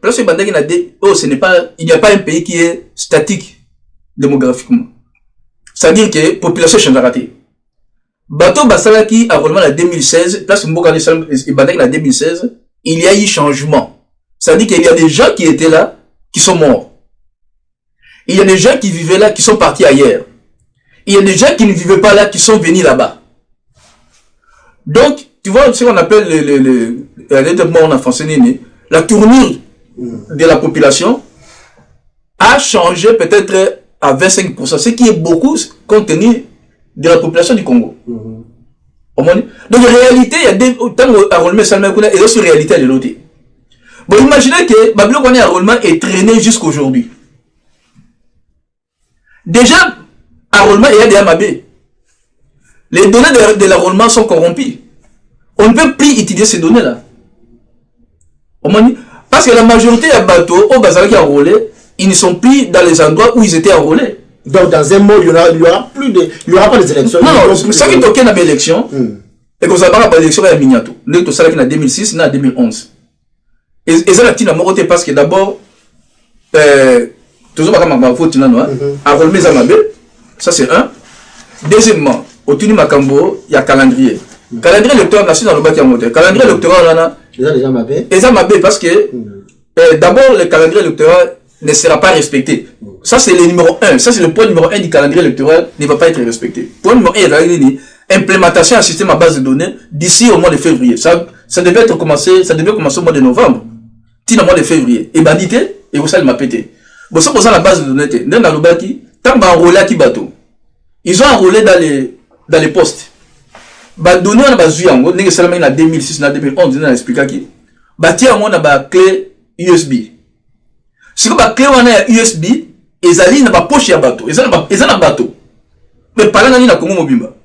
Parce que oh, ce n'est pas, il n'y a pas un pays qui est statique démographiquement. C'est-à-dire que la population change raté. Bateau Basala qui a relevé en 2016, place Mboka en 2016, il y a eu changement. C'est-à-dire qu'il y a des gens qui étaient là, qui sont morts. Il y a des gens qui vivaient là, qui sont partis ailleurs. Il y a des gens qui ne vivaient pas là, qui sont venus là-bas. Donc, tu vois ce qu'on appelle la tournure de la population a changé peut-être à 25%, ce qui est beaucoup compte tenu de la population du Congo. Donc, en réalité, il y a des temps à Rolme Salma et aussi réalité à l'autre. Bon, imaginez que Babylone à Rolma est traîné jusqu'à aujourd'hui. Déjà, à Rolma, il y a des Amabé. Les données de l'enrôlement sont corrompues. On ne peut plus utiliser ces données-là. Parce que la majorité des bateaux au Bazar qui enrôlés, ils ne sont plus dans les endroits où ils étaient enrôlés. Donc, dans un mot, il n'y aura pas des élections. Non, ça qui toquait dans l'élection, et qu'on s'appelle pas l'élection à Miniato. Nous, tout ça, en 2006, en 2011. Et ça, la petite amour, parce que d'abord, toujours pas ma faute, enrôlement les Amabé, ça c'est un. Deuxièmement, au Tuni Makambo, il y a calendrier. Calendrier électoral national dans le bac à monter. Calendrier électoral, les Amabé, parce que d'abord, le calendrier électoral ne sera pas respecté. Ça, c'est le numéro 1. Ça, c'est le point numéro 1 du calendrier électoral ne va pas être respecté. Point numéro 1, il y a l'implémentation d'un système à base de données d'ici au mois de février. Ça devait commencer au mois de novembre. Tine au mois de février. Et bandité, et vous savez, m'a pété. Bon, ça, pour ça, la base de données, dans le baki, tant qu'on enrôlé à qui bateau. Ils ont enrôlé dans les postes. Bah, donné, on a besoin, on a 2006, en 2011, on a expliqué qui. Bah, tiens, on a ba clé USB. Si vous avez clé USB, ils allaient dans la poche de bateau. Ils ont un bateau. Mais par là, on a Congo Mobimba.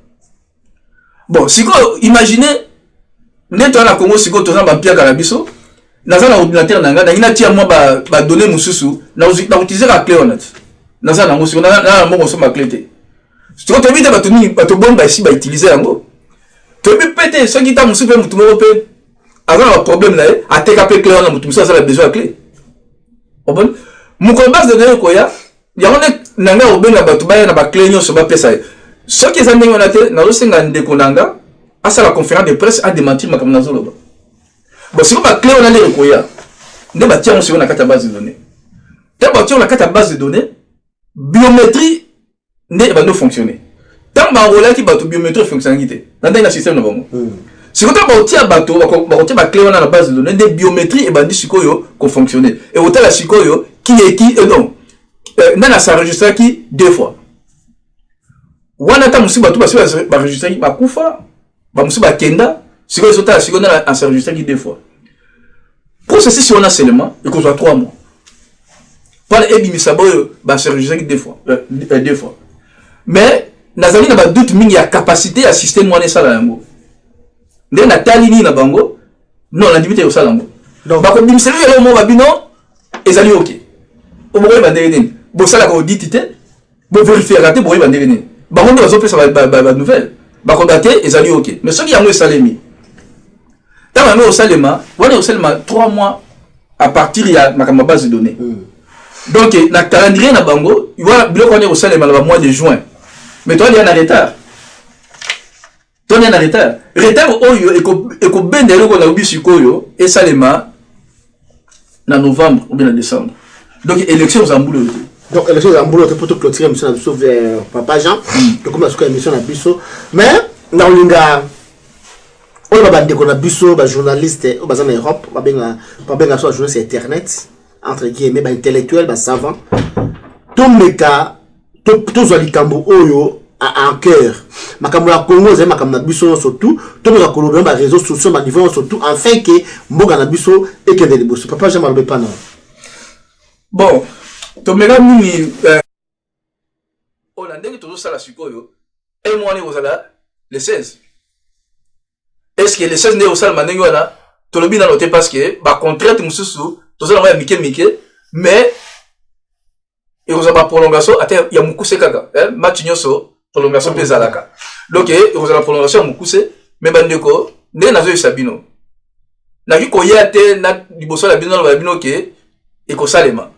Bon, si vous imaginez, nous avons un Congo, si vous avez un pied à Garabiso, nous avons un ordinateur, nous avons un donné Moussou, nous avons utilisé la clé honnête. Nous avons un clé. Si vous avez un bateau bon, ici, vous utilisez un mot. Tu peux péter, ceux qui t'ont souffert, vous avez un problème là, à TKP clé, vous avez besoin de clé. Mon combat de données quoi il y a un nanga au ben na batuba na ba clé nyo so ba pesa ce qui est amené on a été na losenga ndeko nanga à sa la conférence de presse a démenti ma comme nazolo ba bon si ba clé on a les quoi ne ba tia on se on a kata base de données tant ba tia on a kata base de données biométrie ne va nous fonctionner tant ba rola qui batu biométrie fonctionnalité dans un système na bango si vous avez un bateau, vous avez une clé dans la base de données, des biométries et bandits sikoyo qui fonctionnent. Et vous avez la sikoyo qui est qui, non, n'a s'enregistré qui deux fois. Ou on attend monsieur bateau parce que va enregistrer qui va koufa, va monsieur ba kenda, sikoyo sauter la sikoyo n'a s'enregistré qui deux fois. Processus si on a seulement et qu'on soit 3 mois. Pas les ebimisabo va s'enregistrer qui deux fois. Mais nazali n'a pas doute mingi a capacité à assister moi ne ça là ngo. Ndé na talini na bango non la limite au salango donc ba ko bimselu yo mo babino ezali OK o mo ba ndene bo sala ko ditité bo vérifier raté bo ba ndene ba ko ndo zo pesa ba nouvelle ba ko daté ezali OK mais ce qui yango salemi ta ma au salema wala au salema 3 mois à partir ya ma base de données donc na calendrier na bango il va bloquer on est au salema le mois de juin mais toi il y a un retard. Ton en retard. Retard oyo et ko bendele ko na ubisu koyo et salema na novembre ou bien en décembre. Donc élection aux amboulo. Donc élection aux amboulo pour tout clôturer monsieur na sauver papa Jean. Donc comme la émission na biso mais na linga on va bande ko na biso ba journaliste au bazan Europe ba benga so journaliste internet entre guillemets ba intellectuel ba savant. Tout meka tout zali kambo oyo en cœur. Makamula Congo, c'est makamula biso surtout. Tout le monde a des réseaux sociaux, ma niveau surtout. Enfin que Moga na biso et que des bosses. Papa, j'aime le pas non. Bon, to mega mini. Hollandais qui toujours ça la sukoyo. Et moi on est aux ala le 16. Est-ce que le 16 n'est au sal manengo là? To le bien noté parce que ba contrainte mususu, to ça va Mike mais et vous avez prolongation. Attends, il y a beaucoup de kaka. Match nyoso. Prolongation des alaka. Donc, vous avez la prolongation mon coussé, mais bandeko, ne nazo sabino. Na ki koyate na liboso la bino la bino ke et ko salema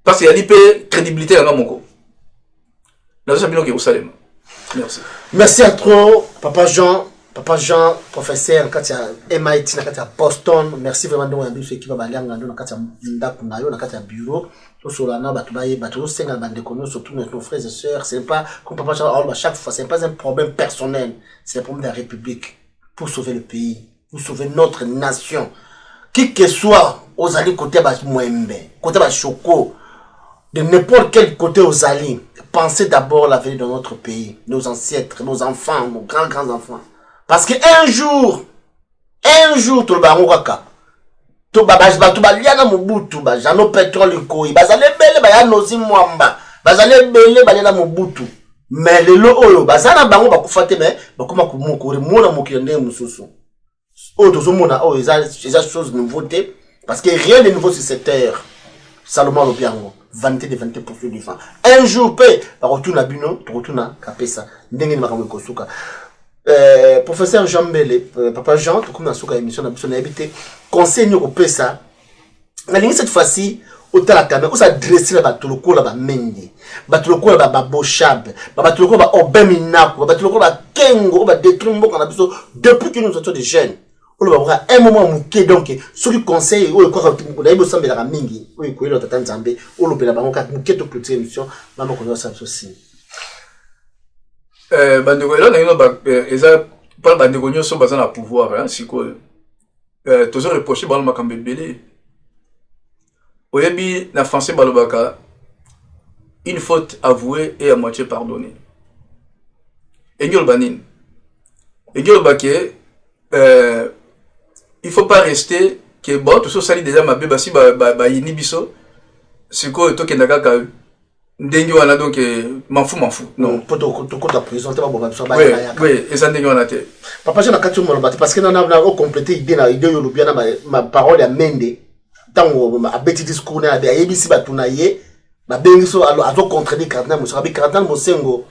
parce qu'il y a l'IP crédibilité dans mon merci. Merci à trop, Papa Jean, professeur, quand il y a MIT, quand il y a Boston. Merci vraiment de nous qui va aller en Gandon, quand il y a bureau. Surtout nos frères et sœurs. Ce n'est pas, comme Papa Jean, chaque fois, ce n'est pas un problème personnel, c'est un problème de la République. Pour sauver le pays, pour sauver notre nation. Qui que soit, aux alliés côté Mwembe, côté Choko, de n'importe quel côté aux alliés. Pensez d'abord l'avenir de notre pays, nos ancêtres, nos enfants, nos grands-enfants. Parce qu'un jour, tout le baron waka, tout le liana mubutu, jano pétrole koi, bazale bele baya nozi mwamba, bazale bele baya mubutu. Mais le lo oyo, bazana bango bakufate mais bakuma kumukuri mona mukirende mususu. Oh tozo mona oh les choses nouveautés parce que rien de nouveau sur cette terre. Salomon Lobiango. Vanité de 20% du vent. Un jour, paix, par retourne à Bino, tu retournes à Kapesa. N'engagez pas comme Kosuka. Professeur Jean Bele, Papa Jean, tout comme dans Souka émission, on a habité, conseil au Pesa. La ligne cette fois-ci, au Talakame, où ça dresse la batuloko la Mendi, batuloko la Babochab, batuloko la Obeminako, batuloko la Kengo, va détruire mon qu'on a besoin depuis que nous sommes des jeunes. On va un moment mouqué donc ceux qui conseillent ou quoi on a besoin de la mingi ou quoi l'autre temps zambé ou le bela bango mouqué to clôture émission maman connaît ça aussi bandeko là na ba eza pas bandeko nyo so bazana pouvoir hein siko toujours reprocher ba makambe belé oyebi na français balobaka une faute avouée et à moitié pardonnée engol banin engol baké il faut pas rester que bon tout ça sali déjà ma bébé si ba yinibiso c'est quoi to kendaka ka ndengi wana donc m'en fous non pour to présenter ba boba so ba ya oui et ça ndengi wana te papa je na katu mo ba parce que na compléter idée na idée yo lobia na ma parole ya mende tango a beti discours na ya yebisi ba tunaye ba bengi so azo contredire cardinal mo so ba cardinal mo sengo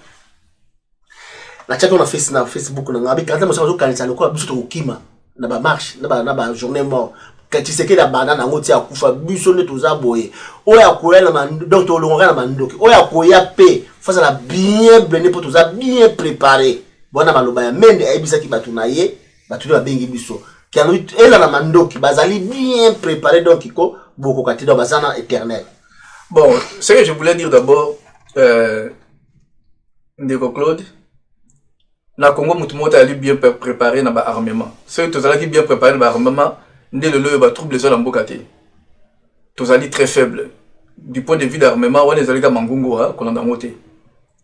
na chat on a fait na Facebook na ngabi cardinal mo so zo kanisa lokolo biso to kima na ba marche na ba journée mort quand tu sais que la banane en ngoti akufa biso ne toza boye oya koyela man donc to longa na mandoki oya koya pe face à la bien blende pour toza bien préparé bona maloba ya mende ebisa ki batuna ye batuli ba bengi biso kano ela na mandoki bazali bien préparé donc iko boko katida bazana éternel. Bon, ce que je voulais dire d'abord Ndeko Claude na Congo mutumota ali bien préparé na ba armement. Ceux qui sont bien préparé na ba armement, ndé le ba trouble les en bokate. Tous ali très faible. Du point de vue d'armement, on les ali ka mangungu ha kolanda moté.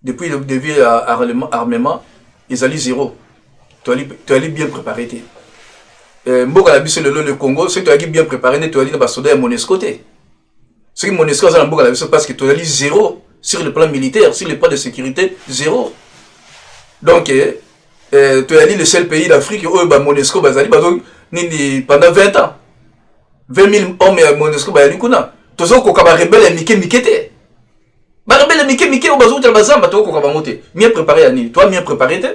Depuis le début armement, ils ali zéro. Tu ali bien préparé té. Mboka la biso le Congo, ceux qui ali bien préparé tu ali na ba soldats Monesco té. Ceux qui Monesco za mboka la biso parce que tu ali zéro sur le plan militaire, sur le plan de sécurité, zéro. Donc, tu es le seul pays d'Afrique où Monesco bazali pendant 20 ans. 20 000 hommes à Monesco bazali kuna. Tozo ko kaba rebelle mike. Ba rebelle mike au bazo bazamba to ko kaba moté. Bien préparé ani. Toi bien préparé te.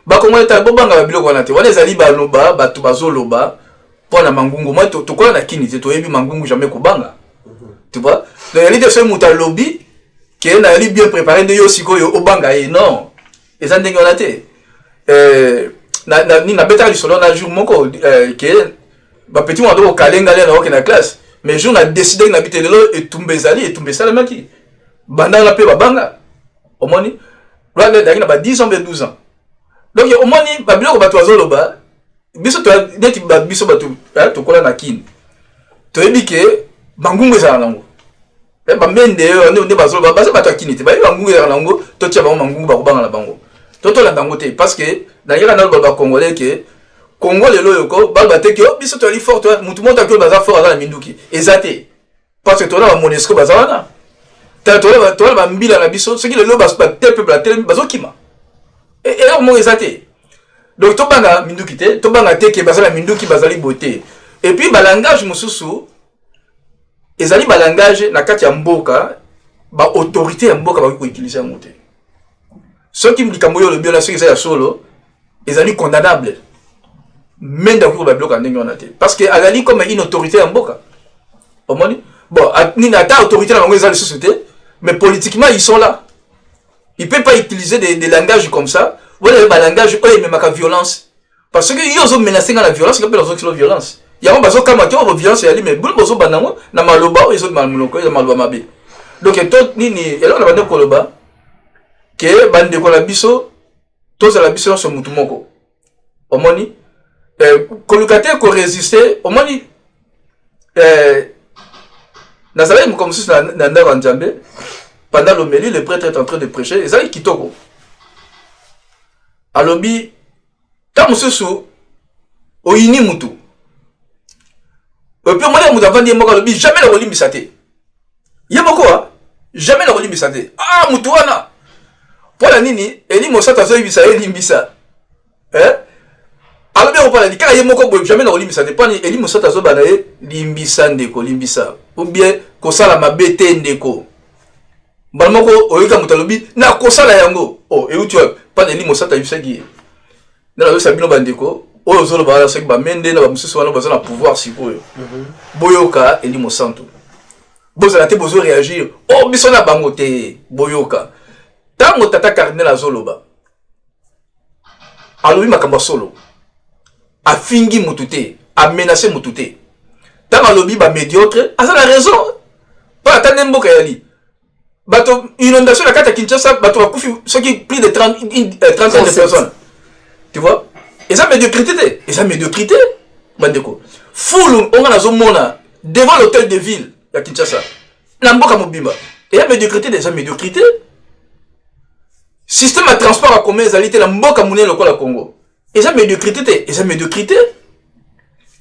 Ba comment ta bobanga ba biloko na te. Wana ezali ba loba, ba to bazo loba pona mangungu. Moi to ko na kini te to yebi mangungu jamais ko banga. Tu vois? Donc il y a des muta lobby qui est bien préparé de yo siko yo obanga et non. Et ça ndenge onate na beta lisolo na jour moko que ba petit mo do kalenga le na na classe mais jour na décidé na bité lelo et tumbezali et tumbesala maki banda la pe babanga omoni là na ba 10 ans 12 ans donc omoni ba biloko ba toazo loba biso to neti ba biso ba to kola na kin to ebike bangungu ezala nango ba mende ne bazo ba ba to kinite ba bangungu ezala nango to tia ba mangungu ba kobanga na bango toto la dangote parce que na yela na ba congolais que Congo le loyoko ba ba te que biso to ali fort to mutu monta que baza fort na minduki ezate parce que to na Monesco baza wana to ba mbila na biso ce qui le lo ba te peuple la tele bazo kima et mo ezate donc to banga minduki te to banga te que baza la minduki bazali beauté et puis ba langage mususu ezali ba langage na kati ya mboka ba autorité ya mboka ba ko utiliser ngote. Ceux qui me disent que le biologiste est solo, ils sont condamnables. Même dans le bloc en parce que Agali comme une autorité en boka. Bon, Nina autorité dans la société, mais politiquement, ils sont là. Ils ne peuvent pas utiliser des langages comme ça. Vous avez un langage, mais ma violence. Parce que ils ont menacé dans la violence, ils ont la violence. Il y a un bazo comme la violence, mais bon, bazo banamo, na maloba, ils ont malmonoko, ils ont maloba mabe. Donc, et là, on a dit koloba, que bande ko la biso, tous à la biso sur mutumoko. Au moni, kolukate ko résister, au moni, Nazareth, comme si c'était un Djambé, pendant l'homélie, le prêtre est en train de prêcher, et ça, il quitte. Alobi, tant que sous, au ini mutu. Et puis, moi, je vais vous dire, jamais la relim bisate. Il y a beaucoup, hein? Jamais la relim bisate. Ah, mutuana. Pour la nini, Eli Mosata Zoï bisate, Eli Mbisa. Hein? Alors, bien, on parle de quand il y a beaucoup, jamais la relim bisate. Pas Eli Mosata Zoï banaye, Limbisa ndeko, Limbisa. Ou bien, Kosala ma bete ndeko. Balmoko, Oyuka Mutalobi, na Kosala yango. Oh, et où tu vois, pas Eli Mosata Yusagi. Dans la Sabino Bandeko. Oyo zolo ba sek ba mende na ba mususu wana bazana pouvoir sikoyo. Boyoka Eli Mosanto. Bozana te bozo réagir. Oh biso na bango te boyoka. Tango tata cardinal azolo ba. Alobi makamba solo. A fingi mutute, a menacé mutute. Tango alobi ba médiocre, asa la raison. Pas atteindre mboka yali. Bato inondation la carte Kinshasa, bato akufi ceux qui plus de 30 de personnes. Tu vois? Et ça médiocrité, et ça médiocrité, bandeko. Foule, on a zomona devant l'hôtel de ville, à Kinshasa. Namboka Mobimba. Et ça médiocrité, déjà médiocrité. Système de transport à commun, ça été la mboka mouné le Congo. Et ça médiocrité, et ça médiocrité.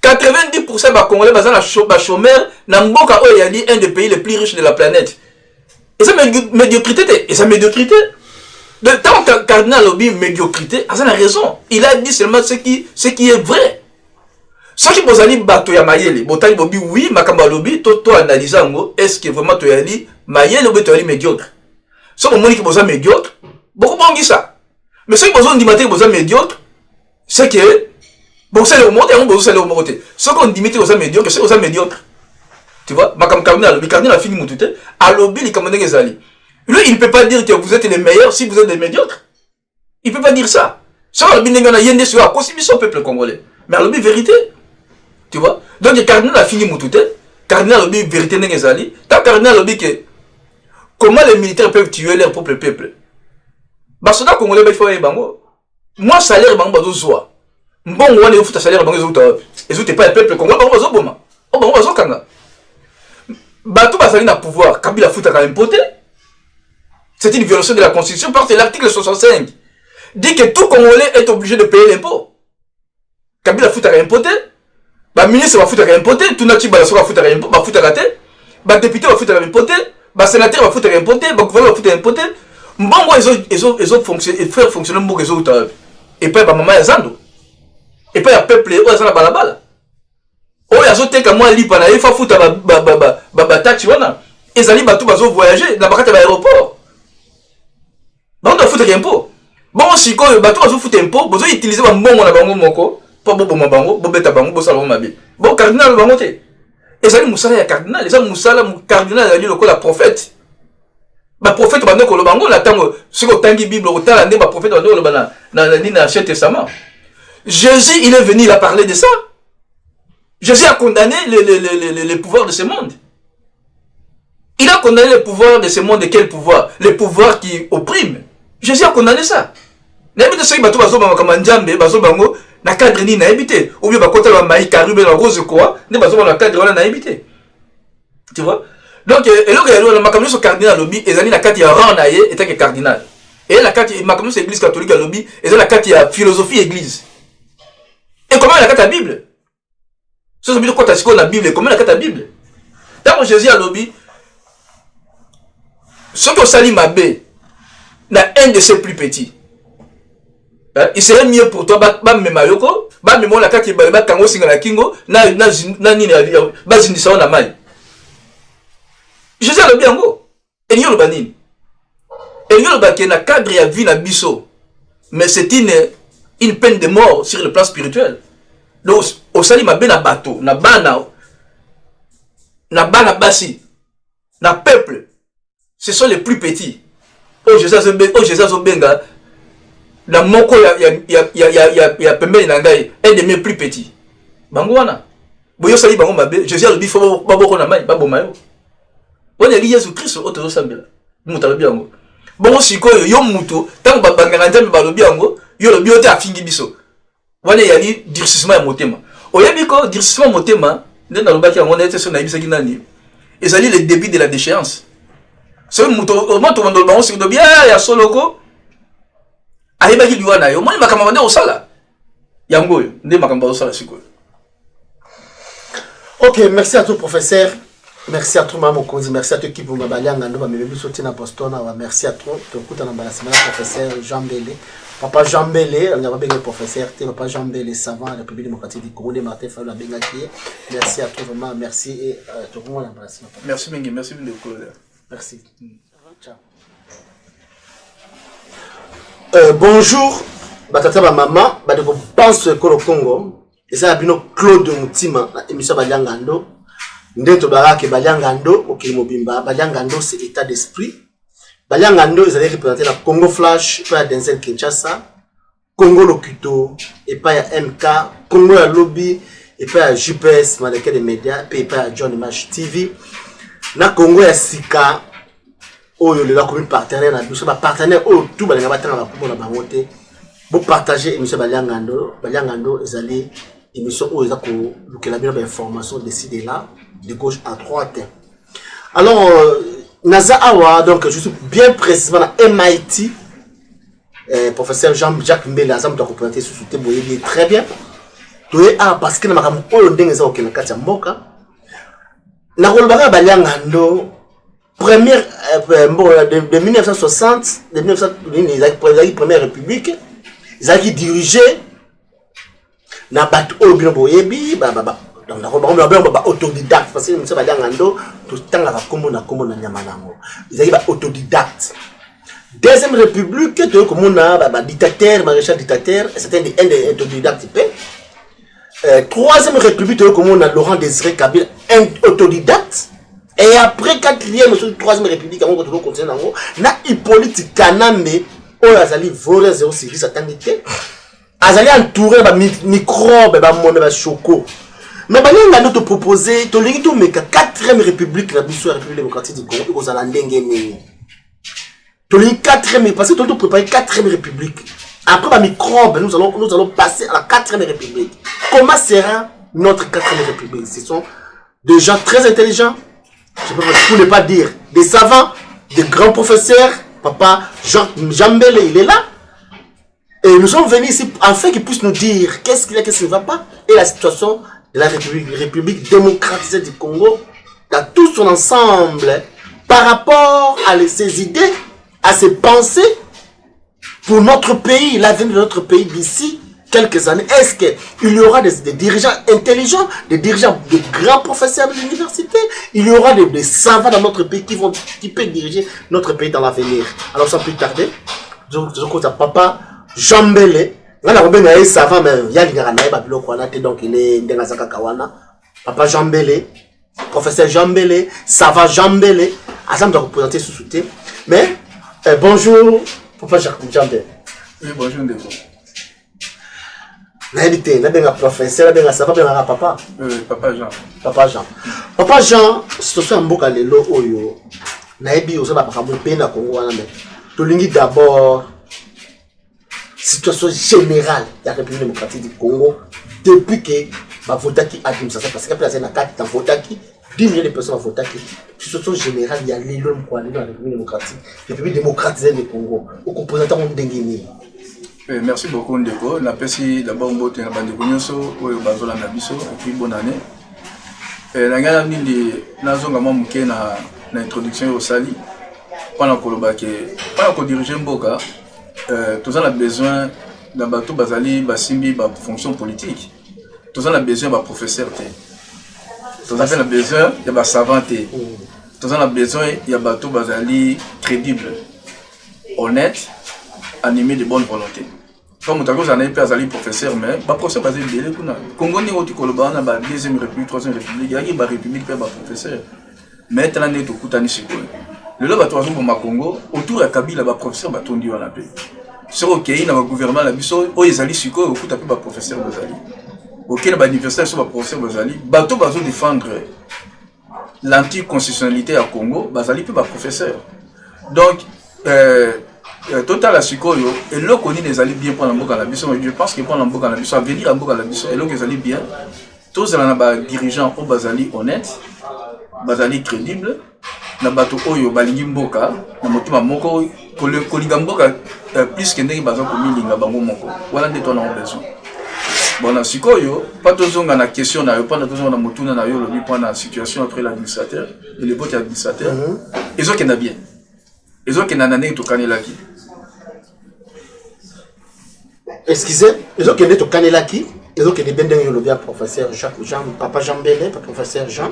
90% des Congolais basant la chômeur, Namboka Oyali, un des pays les plus riches de la planète. Et ça médiocrité, et ça médiocrité. De tant que cardinal lobby médiocrité, a raison. Il a dit seulement ce qui est vrai. Ce qui vous allez battre ya mayele, botali bobi oui, makamba lobby, to analysant est-ce que vraiment tu ali mayele ou tu ali médiocre. Ce moment qui vous médiocre, beaucoup bon dit ça. Mais ce qui vous dit matin vous médiocre, c'est que bon c'est le monde et on vous c'est le monde. Ce qu'on dit matin vous médiocre, c'est vous médiocre. Tu vois, makamba cardinal lobby, cardinal a fini mon tout à lobby les commandants les alliés. Lui, il ne peut pas dire que vous êtes les meilleurs si vous êtes des médiocres. Il ne peut pas dire ça. Ça, le bin a yende sur la constitution au peuple congolais. Mais le vérité. Tu vois? Donc, le cardinal a fini Moutouté. Cardinal a vérité n'est pas tant cardinal a dit que comment les militaires peuvent tuer leur propre peuple. Parce que congolais, il faut y bango. Moi, salaire, bango, bazo zoa. Bon, on est au foot salaire, bango, zoa. Et zoa, t'es pas le peuple congolais, bango, bazo boma. Oh, bango, bazo kanga. Bato, basali na pouvoir. Kabila foot a quand même poté. C'est une violation de la Constitution parce que l'article 65 dit que tout Congolais est obligé de payer l'impôt. Kabila fout à impoter, le ministre va foutre à impoter, tout natif va foutre à impoter, va foutre à rater, le député va foutre à impoter, le sénateur va foutre à impoter, le gouverneur va foutre à impoter. Bon, ils ont faire fonctionner le réseau. Et puis, maman est zando. Et puis, le peuple est à balabala. Oh, ils ont été moi libre, il faut foutre à taxi. Ils ont voyager dans l'aéroport. On doit foutre un pot. Bon, si quand bateau va foutre un pot, vous utilisez un bon bango moko, pas bon bango, bon beta bango, bon salon mabi. Bon cardinal bango te. Et ça Moussala est cardinal, et ça Moussala cardinal a dit le prophète. Ba prophète ba ndeko le bango la tango, ce que tangi Bible au tala ne ba prophète ba ndeko le bana dans l'Ancien Testament. Jésus, il est venu, il a parlé de ça. Jésus a condamné les pouvoirs de ce monde. Il a condamné le pouvoir de ce monde. De quel pouvoir? Les pouvoirs qui oppriment. Jésus a condamné ça. N'habite ceux qui bateau bazo comme Ndjambe, bazo bango, na cadre ni na habité. Ou bien bakote la maï caribé la rose quoi, ne bazo na cadre on na habité. Tu vois? Donc et là le makamno so cardinal lobby, ezali na cadre ya rang na ye étant que cardinal. Et la cadre makamno c'est église catholique lobby, ezali la cadre ya philosophie église. Et comment la cadre la Bible? Ce sont bien quoi t'as la Bible, comment la cadre la Bible? Tant que Jésus a lobby, ce que Salim Mabé n'a un de ses plus petits. Il serait mieux pour toi, même Mayoko, même la carte qui est Kango Singala Kingo, na ni bazindisa na mai. Jésus a le bien go. Et yo le banin. Et yo le baké na cadre ya vie na biso. Mais c'est une peine de mort sur le plan spirituel. Donc au Salim Mabé na bateau, na bana na bana basi, na peuple, ce sont les plus petits. Oh Jésus Benga, la moko ya pembeni na ngai, un de mes plus petits. Bangwana. Boyo sali bango mabe, Jésus alobi fo baboko na mai, baboma yo. Wona li Yesu Christ oto sambela. Muta lobi yango. Bongo sikoyo yo muto, tango babanga nzambe balobi yango, yo lobi ote afingi biso. Wana yali durcissement ya motema. Oyebi ko durcissement motema, ndena lobaki yango nete so na yebisaki nani. Ezali le début de la déchéance. C'est muto au moto ndo bango sikoyo bien ya soloko. Ayebaki liwana yo, moni makambo nde osala. Yango yo, nde makambo osala sikoyo. Ok, merci à tout professeur. Merci à tout Maman Mokonzi. Merci à tout qui vous m'a ngando ba mebebi sotina postona. Merci à tout. To kuta na bala semana professeur Jean Bélé. Papa Jean Bélé, on a bien professeur, papa Jean Bélé savant la République démocratique du Congo, Martin Fabien Bengaki. Merci à tout vraiment, merci et tout le monde embrasse. Merci Mengi, merci de Claude. Merci. Ciao. Bonjour. Batata ba maman, ba de pense que le Congo et ça a bien Claude Moutima, émission Baliangando. Ndeto barake Baliangando, OK Mobimba, Baliangando c'est état d'esprit. Baliangando ils allaient représenter la Congo Flash, pas Denzel Kinshasa, Congo Locuto et pas MK, Congo la lobby et pas JPS, dans lesquels les médias, et pas John Image TV. Na Congo ya Sika, oyo le la commune partenaire na biso ba partenaire oyo tout balinga batanga ba kubo na bangote. Bo partager émission Baliangando ils allaient émission oyo za ko lukela bien information décider là de gauche à droite. Alors Naza Awa, donc je suis bien précisément à MIT, professeur Jean-Jacques Mbele, Azam doit représenter sous soutien Boyebi très bien. Parce que nous avons un katia mboka. Na rolbara Baliangando, première de 1960, de 1960, première république, ils ont dirigé na bat Obino Boyebi, donc on a autodidacte parce que nous sommes Baliangando tout le temps la combo na nyamanango. Ils ont autodidacte. Deuxième république, tu vois comme on a dictateur, maréchal dictateur, c'était un des autodidactes. Troisième république, tu vois comme on a Laurent Désiré Kabila, un autodidacte. Et après quatrième, troisième république, on va continuer dans na Hippolyte Kanambe, on a sali volé 0 service à tangité. Azali entouré ba microbe, ba monde ba choco. Mais on a notre proposé, tu l'as dit, mais 4e république, la République démocratique du Congo, aux Alandengé. Tu l'as dit 4e, parce que tu as préparé 4e république. Après la microbe, nous allons passer à la 4e république. Comment sera notre 4e république? Ce sont des gens très intelligents, je peux pour ne pas dire des savants, des grands professeurs. Papa Jean Bélé, il est là. Et nous sommes venus ici afin qu'ils puissent nous dire qu'est-ce qu'il y a, qu'est-ce qui ne va pas, et la situation de la République démocratisée du Congo, dans tout son ensemble, par rapport à ses idées, à ses pensées, pour notre pays, l'avenir de notre pays d'ici quelques années. Est-ce qu'il y aura des dirigeants intelligents, des dirigeants, de grands professeurs de l'université? Il y aura des savants dans notre pays qui peuvent diriger notre pays dans l'avenir. Alors sans plus tarder, je compte à papa Jean Bélé. On a un savant, mais il y a donc il est dans Kawana. Papa Jean Bélé, professeur Jean Bélé, savant Jean Bélé. Azam doit représenter sous soutien. Mais bonjour, papa Jean Bélé. Oui, bonjour, Ndeko. N'habitez, n'a professeur, n'a savant, n'a papa. Papa Jean. Papa Jean. Papa Jean, c'est aussi un beau calelo oyo. N'habitez aussi pas comme peine à Congo, mais tout d'abord. Situation générale de la République démocratique du Congo depuis que ma votaki administration parce qu'après c'est na carte votaki 10 millions de personnes à votaki. Situation générale il y a l'homme quoi dans la République démocratisée du Congo au représentant de Ndengeni. Merci beaucoup Ndeko. La pesi d'abord mbote na bande konyoso oyo bazola na biso et puis bonne année. Na ngala nindi nazonga mwa muke na introduction au sali pendant koloba ke pendant ko diriger mboka tous on a besoin d'un bateau basali basimbi ba fonction politique. Tous on a besoin d'un professeur. Tous on a besoin de ba savanté. Tous on a besoin d'un bateau basali crédible, honnête, animé de bonne volonté. Comme tu as dit, un professeur, mais le professeur basé sur le Congo, il y a la deuxième république, troisième république, il y a la république, il y a professeur. Mais tu as dit que tu le là, tu as dit que Congo, autour de Kabila, le professeur va tourner dans la paix. Sur OK, il y a un gouvernement, il y a un professeur. OK, il y a un universitaire, il y a un professeur. Bateau va défendre l'anticonstitutionnalité à Congo, il y a un professeur. Donc, total à Sikoyo, et là qu'on les allait bien prendre la mission, je pense qu'ils prennent la mission, à venir à la mission, et là qu'ils allaient bien, tous les dirigeants au Bazali honnête, Bazali crédible, na bato oyo balingi mboka, na motima moko, kolinga mboka plus que ndenge baza komilinga bango moko. Voilà nde ton besoin. Bon na Sikoyo, pas toujours on a la question na yo, pas toujours on a motuna na yo, le point la situation après l'administrateur, et le vote administrateur, ils ont qu'en a bien. Ils ont qu'en a nané to kanelaki. Excusez, ils ont qu'en a to kanelaki, ils ont qu'en a bien dans le bien professeur Jean, papa Jean Belé, professeur Jean.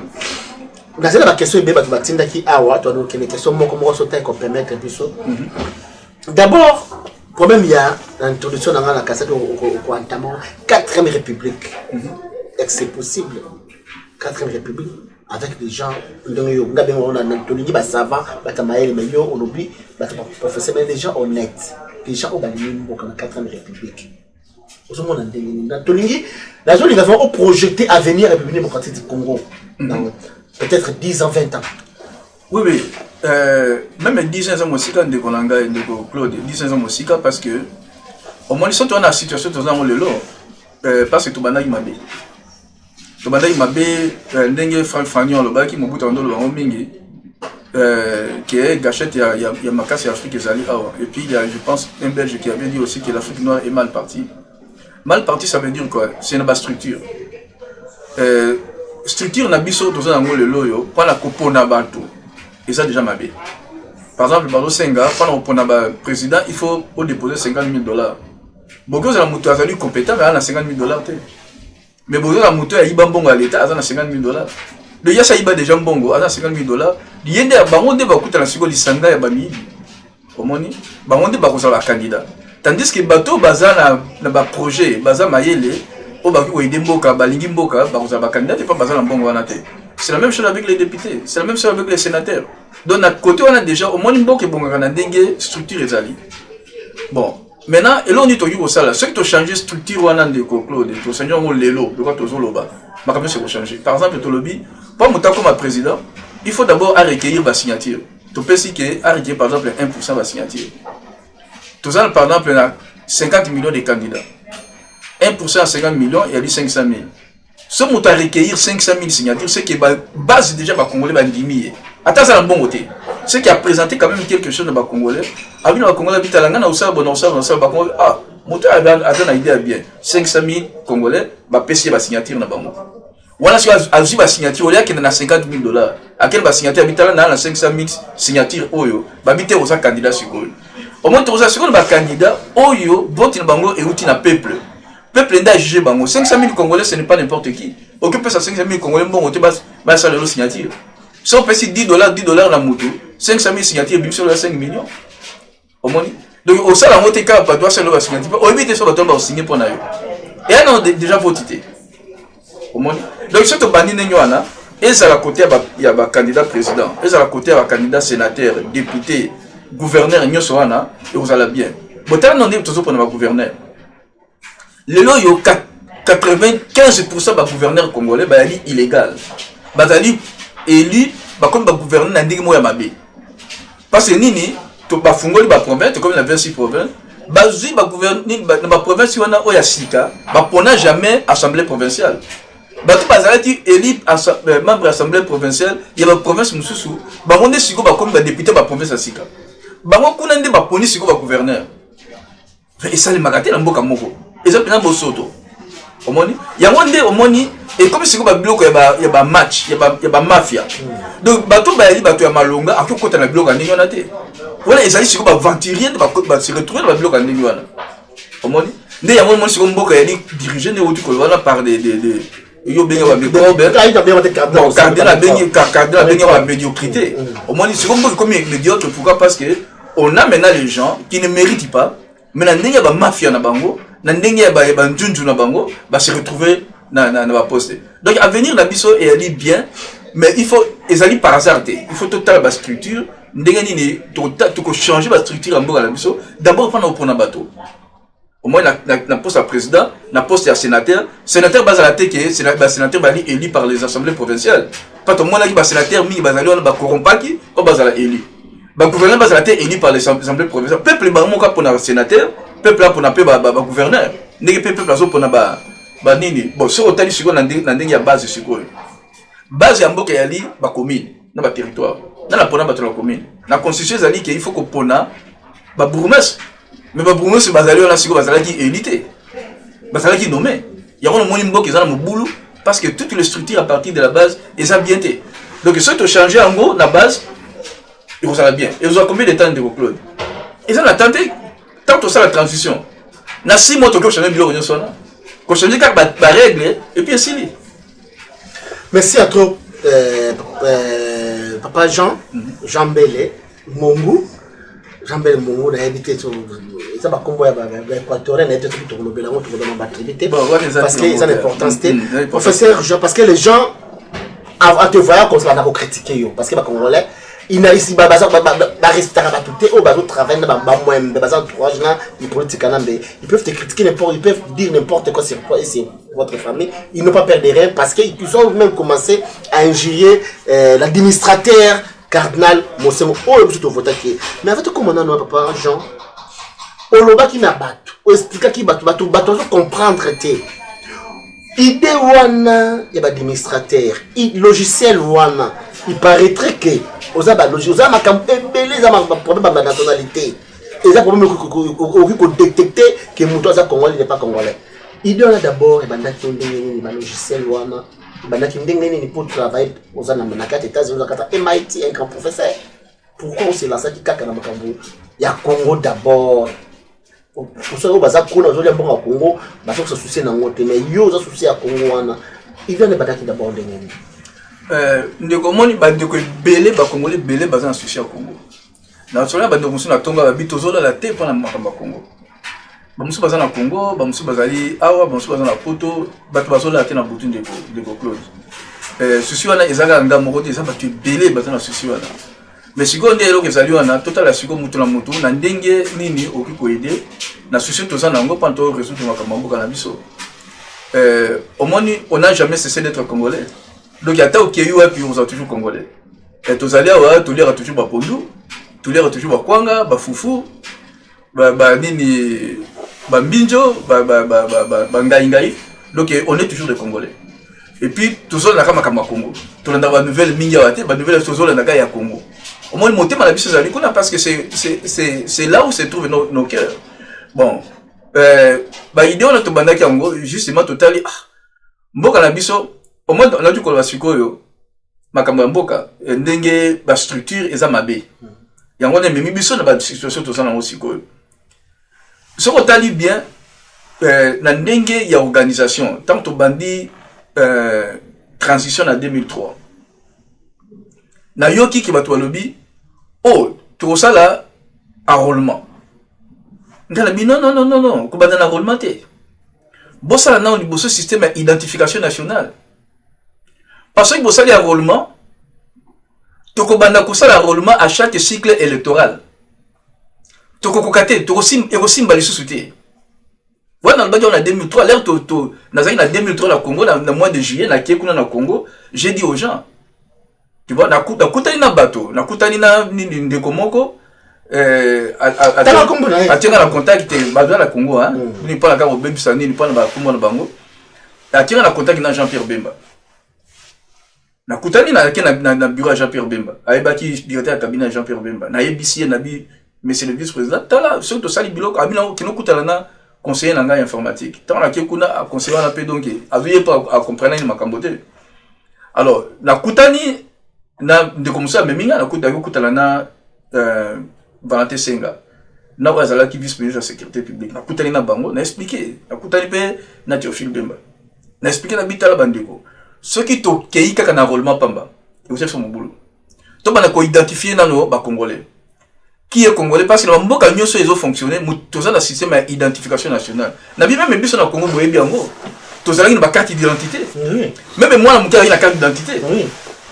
Dans la question de Batinda qui a une question comment sauter qu'on permettre d'abord, quand même il y a l'introduction dans la cassette au entamant 4e République. Est-ce que c'est possible 4e République avec des gens on a Anthony Bassava, Batamaël Meyo, on oublie, professeur, mais des gens honnêtes, des gens au Balim dans la 4e République. Nous sommes en Anthony, la zone il va projeter à venir la République démocratique du Congo. Peut-être 10 ans, 20 ans. Oui, oui. Même 10 ans aussi, quand on a Claude, 10 ans aussi, parce que au moins, ils sont dans la situation dans le lot. Parce que tout le monde m'a dit. Tout le monde m'a dit, Franck Fagnon, le bas qui m'a dit, qui est gâchette, il y a ma casse Afrique et puis il y a, je pense, un Belge qui avait dit aussi que l'Afrique noire est mal partie. Mal partie, ça veut dire quoi? C'est une structure. Structure na biso to za ngolo loyo pa na kopona bato et ça déjà mabé. Par exemple Bazo Senga pa na kopona ba président il faut déposer $50,000. Boko za muto azali compétent mais na $50,000 té. Mais boko za muto ya iba mbongo à l'état azana $50,000. Le yasa iba déjà mbongo azana $50,000. Yende bango nde bakuta na siko lisanga ya bami. Omoni bango nde bakosa ba candidat. Tandis que bato bazana na ba projet baza mayele c'est la même chose avec les députés, c'est la même chose avec les sénateurs. Donc, à côté, on a déjà au moins une banque qui a structure. Bon, maintenant, et là, on dit que ceux qui ont changé de structure, on a des Claude, ils ont changé de l'élo, de quoi ils ont loba. Par exemple, le lobby, pour monter comme président, il faut d'abord recueillir la signature. Tu peux aussi recueillir par exemple 1% de la signature. Tout ça, par exemple, on a 50 millions de candidats. 1% à 50 millions, il y a dit 500 000. Si on a recueillir 500 000 signatures, c'est que la base déjà va Congolais va 10 000. Attends, ça a un bon côté. Ce qui a présenté quand même quelque chose de Congolais. Avec le Congolais, ah, moto a une idée bien. 500 000 Congolais va payer la signature dans le banque. Voilà, si on a aussi la signature, il y a $50,000. À quelle signature habitante dans 500 000 signatures, Oyo, habiter aux candidats sur au moins, tu as un candidat, Oyo, vote dans le banque et outil dans peuple. Peuple n'a jugé bango 500 000 Congolais, ce n'est pas n'importe qui. Occupez ça 500 000 Congolais, bon, tu vas faire le signature. Si on paye $10 dans la moto, 500 000 signatures, bien sûr, 5 millions. Au moins, donc au sein de la moto, tu dois faire le signature. Au éviter sur le temps, on va signer pour nous. Et on a déjà voté. Au moins, donc si tu bannis Nenyoana, et ça à côté, il y a un candidat président, et ça à côté, il y a un candidat sénateur, député, gouverneur, et vous allez bien. Bon, tu as toujours pour le gouverneur. Le lot, il y a 95% de gouverneurs congolais sont illégaux. Ils sont élus comme gouverneur dans les Mabé. Parce que Nini, tu as fait la province, comme la 26 provinces, la province, il y a Sika, on n'a jamais assemblée provinciale. Tu es élu membre de l'assemblée provinciale, il y a la province Moussou, on est comme député de la province de Sika. On est gouverneur. Et ça, les magatés, dans le Moko. Et ça, c'est un soto. Il y a un monde, et comme si il y a un match, il y a une mafia. Donc, il y a un malonga, à côté de la bloc en Nigonate. Voilà, ils allaient se retrouver dans la bloc en Nigona. Il y a un monde qui est dirigé par des. Il y a une médiocrité. Au moins, c'est comme médiocre, pourquoi? Parce qu'on a maintenant les gens qui ne méritent pas. mais na ndenge ba mafia na bango na ndenge ba njunju na bango ba se retrouver na ba poste. Donc à venir na biso et ali bien, mais il faut ezali par hasard, il faut total ba structure ndenge nini to changer ba structure en mboka na biso d'abord pendant pour na bateau. Au moins na poste à président, na poste à sénateur bazala te que c'est la sénateur bali élu par les assemblées provinciales. Pas tout le monde qui ba sénateur mi bazali on ba corrompaki ou bazala élu. Ba gouverneur bazala te élu par les assemblées provinciales. Peuple ba moka pour na sénateur, peuple là pour na ba gouverneur. Ndenge peuple là pour na ba nini. Bon, so otali siko na ndenge ya base siko. Base ya mboka yali ba commune, na ba territoire. Na la pona ba la commune. La constitution zali que il faut ko pona ba bourgmestre. Mais ba bourgmestre bazali on a siko bazala qui élité. Bazala qui nommé. Il y a un moni mboka ezala mo boulou parce que toutes les structures à partir de la base eza bien té. Donc si tu changer en gros la base il vous bien. Et vous avez combien de temps de Claude? Ils ont tenté tant que ça la transition. Na 6 mois tu peux changer bilo nyonso na. Ko changer ka ba règle et puis ainsi. Merci à toi papa Jean Bélé Mongu. Jean Bélé Mongu na habité sur ça va combo ya équatorien na été tout le belango tout dans ma tribité parce que ils ont l'importance professeur Jean parce que les gens à te voir comme ça va critiquer yo parce que ba congolais il n'a ici ba respecter ba tout au ba travail na ba moins ba entourage na les politiques na ils peuvent te critiquer n'importe ils peuvent dire n'importe quoi sur quoi et c'est votre famille ils n'ont pas perdu rien parce qu'ils ont même commencé à injurier l'administrateur cardinal Mosemo oh plutôt voter mais avec comment on papa Jean oloba ki na bato o expliquer ki bato comprendre te idée wana ya ba administrateur il logiciel wana il paraîtrait que oza ba logiciel oza makambo ebele za problème ba nationalité et ça problème ko détecter que muto aza congolais n'est pas congolais idée wana d'abord et banda ki ndenge ba logiciel wana banda ki ndenge ni pour travailler oza na kata États-Unis oza kata MIT un grand professeur pourquoi on se lance ki kaka na makambo ya Congo d'abord pour ça baza kuna ozo lembo na Congo baza ko se soucier na ngote mais yo oza soucier ya Congo wana il vient de bataki d'abord ndenge ndeko moni bandeko belé ba congolais belé baza na souci ya Congo na sola bandeko musu na tonga ba bitozola la te pona makamba Congo ba musu baza na Congo ba musu bazali awa ba musu baza na poto bato bazola te na butu ndeko Claude souci wana ezanga ngamo kote eza bato belé baza na souci wana mais si on est là que ça lui on a total la seconde mutu na mutu na ndenge nini okiko aider na souci to ça na ngo panto résoudre makamba mboka na biso au moins on n'a jamais cessé d'être congolais. Donc il y a tant qu'il y a puis on est toujours congolais. Et tous allés à tous les toujours ba pondu, tous les toujours ba kwanga, ba fufu, ba nini, ba mbinjo, ba ngai. Donc on est toujours des congolais. Et puis tous on a kama Congo. Tout le monde a nouvelle mingawate, ba nouvelle tous on a ya Congo. Au moins le monter ma biso zali kuna parce que c'est là où se trouvent nos cœurs. Bon ba idée on a to bandaki yango justement totali mboka na biso au moins on a dû koloba sikoyo makambo ya mboka ndenge ba structure eza mabe yango na memi biso na ba situation to sana sikoyo soko tali bien na ndenge ya organisation tant to bandi transition en 2003 na yoki ki bato lobi oh to sala enrôlement ngala bi non ko banda na enrôlement te bossa na on bosso système d'identification nationale parce que bossa enrôlement to ko banda ko sala enrôlement à chaque cycle électoral to ko kokate to ko simba lisusu te voilà on a 2003 l'air to nazaki na 2003 na Congo na mois de juillet na kekuna na Congo j'ai dit aux gens tu vois na kutani na bato na kutani na ndeko moko atinga na contact bazwa na Congo hein ni pas la ka obebisa ni pas na ba kumba na bango atinga na contact na Jean-Pierre Bemba na kutani na bureau à Jean-Pierre Bemba ayebaki directeur ya cabinet Jean-Pierre Bemba na yebisi na bi monsieur le vice-président tala surtout sali biloko abina kino kutala na conseiller na ngai informatique tant na kekuna conseiller na pe donc azuye pas à comprendre ni makambote alors na kutani na ndeko musa meminga na kutala na Valentin Senga na wazala ki vice-président de la sécurité publique na kutani na bango na expliquer na kutani pe na Théophile Bemba na expliquer na bitala bandeko ce qui to kei kaka na enrôlement pamba et vous savez mon boulot to bana ko identifier nano ba congolais qui est congolais parce que le mboka nyonso ils ont fonctionné tous un système d'identification nationale na bien même biso na Congo boye biango tous ala une carte d'identité même moi na muka une carte d'identité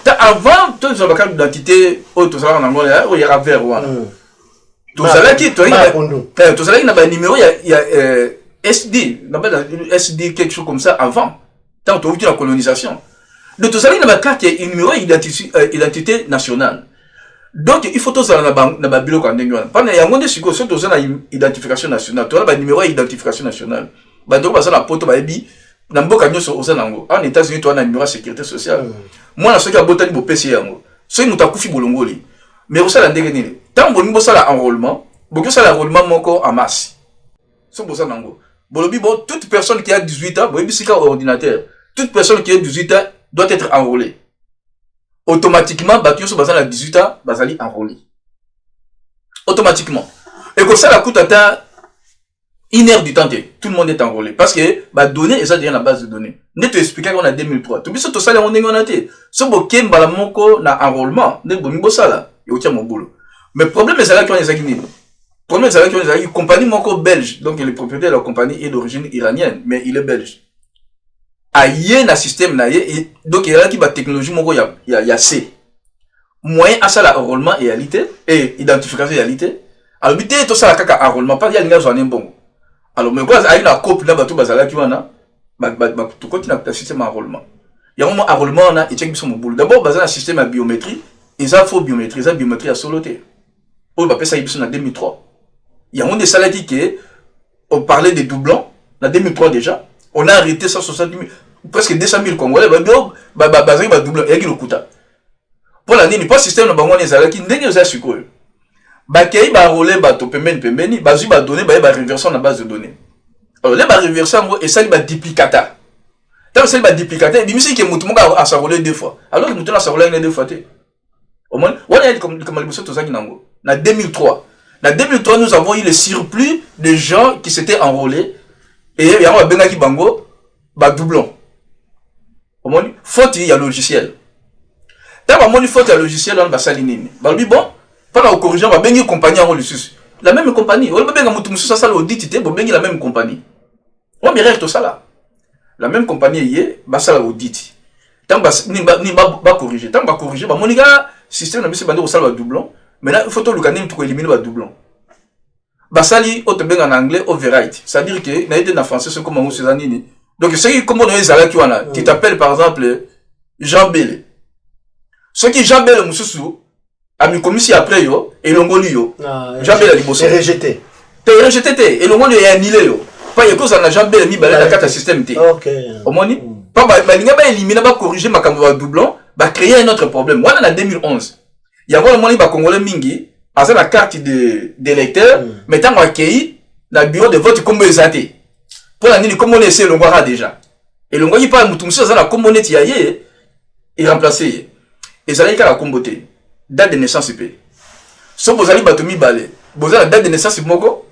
avant tous la carte d'identité tous ala na Angola il y a vert wana tous ala qui tous ala na ba numéro il y a SD na ba SD quelque chose comme ça avant tant au vu la colonisation de tous ala na carte numéro identité nationale. Donc il faut tous aller dans la bilo quand ndenge wana. Pendant ya ngonde siko so tous na identification nationale. To ba numéro d'identification nationale. Ba donc ba na poto ba ebi na mboka nyoso oza nango. En États-Unis to na numéro de sécurité sociale. Moi na soki abotani bo PC yango. So muta kufi bolongoli. Mais osala ndenge nini? Tant boni bo sala enrôlement, bo sala enrôlement moko en masse. So bo sala nango. Bolobi bon toute personne qui a 18 ans, bo ebi sika ordinateur. Toute personne qui a 18 ans doit être enrôlée. Automatiquement, Bakio se basant à 18 ans, basali enrôlé. Automatiquement. Et comme ça, la coûte atteint 1 heure du temps, tout le monde est enrôlé. Parce que, bah, données, et ça devient la base de données. Ne te expliquer qu'on a 2003. Tout ça, tout ça, on est en été. Ce boké, balamoko, na enrôlement, ne bon, ça là, et au tient mon boulot. Mais le problème, c'est là qu'on est acquis. Le problème, c'est là qu'on est une compagnie moko belge. Donc, le propriétaire de la compagnie est d'origine iranienne, mais il est belge. Aïe na système na yé donc il y a qui ba technologie moko ya C moyen à ça la enrôlement et réalité et identification réalité alors bité tout ça la kaka enrôlement pas il y a linga zo bon alors mais quoi aïe na couple na bato bazala ki wana ba tout continue na système enrôlement il y a un moment enrôlement na et check biso mo boulot d'abord bazala système à biométrie et ça faut biométrie ça biométrie à soloté on va passer ça biso na 2003 il y a un des saladies qui on parlait des doublons na 2003 déjà. On a arrêté 160 000, presque 200 000 Congolais. Bazari va doubler. Et qui le coûte. Pour l'année, il n'y a pas de système de bangon les alaki. N'est-ce pas ce que Bakei va rouler, bateau, pembeni, bazu va donner, va réverser la base de données. Alors, les va réverser et ça, il va duplicata. Tant que ça, il va duplicata, il dit, que mouton a s'enrouler 2 fois. Alors que mouton a s'enrouler 2 fois. Au moins, on a dit comme le monsieur Tozaki Nango. En 2003. En 2003, nous avons eu le surplus de gens qui s'étaient enrôlés. Et il y a un Bengaki Bango, doublon. Au moins, faute, il y a logiciel. Tant que mon faute, il y a logiciel, on va s'aligner. Bon, pendant qu'on corrige, on va bien une compagnie en Russie. La même compagnie. On va bien ça l'audit, on va bien la même compagnie. On va bien tout ça là. La même compagnie est, bah ça l'audit. Tant que ni va corriger. Tant que va corriger, bah mon gars, système, on va bien ça doublon. Maintenant, il faut tout le canin pour éliminer le doublon. Basali, au te en anglais, overwrite. C'est-à-dire que, n'a été en français, c'est comme on se dit. Donc, ceux qui, comme on est là, qui t'appellent, par exemple, Jean Bélé. Ceux qui, Jean Bélé, moussoussou, a mis comme ici après, yo, et l'ongoli, yo. Jean Bélé, il bosse. Rejeté. T'es rejeté, et l'ongoli est annulé, yo. Pas, y'a cause, on a Jean Bélé, mis, balé, la carte système, t. Ok. Au moins, pas, l'inga, éliminer, corriger, ma caméra doublon, créer un autre problème. Moi, en 2011, il y a un moment, congolais mingi, à la carte d'électeur, mais tant qu'on a bureau de vote comme exaté. Pour l'année, comme on essaie le voir déjà. Et le il parle de ça, la comme on est et remplacé. Et ça, il y a la comboté. Date de naissance, c'est payé. Sauf que vous allez batomi balé. Vous avez la date de naissance, c'est moko.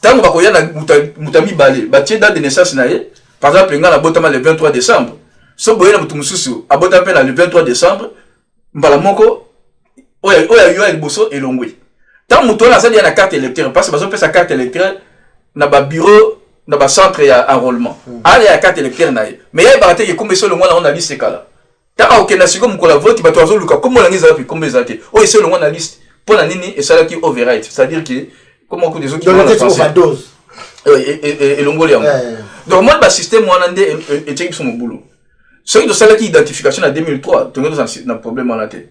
Tant que vous avez moutami balé. Bâtier date de naissance, par exemple, il y a la botama le 23 décembre. Sauf que vous avez moutoumousou, à botama le 23 décembre. Mbala moko. Oya yo bosso et longwe. Tant muto na ça il y a la carte électeur parce que bazo sa carte électeur na ba bureau na ba centre ya enrôlement. Allez la carte électeur na. Mais ya baraté que comme ça le mois on a liste kala. Tant OK na siko mukola vote ba tozo luka comme on ngiza puis comme ezate. O ese le mois na liste. Pour la nini et ça là qui overwrite, c'est-à-dire que comme on des autres qui overdose. Et longole yango. Donc moi ba système on ande et check son boulot. Ceux qui ça là qui identification en 2003, tu as un problème en la tête.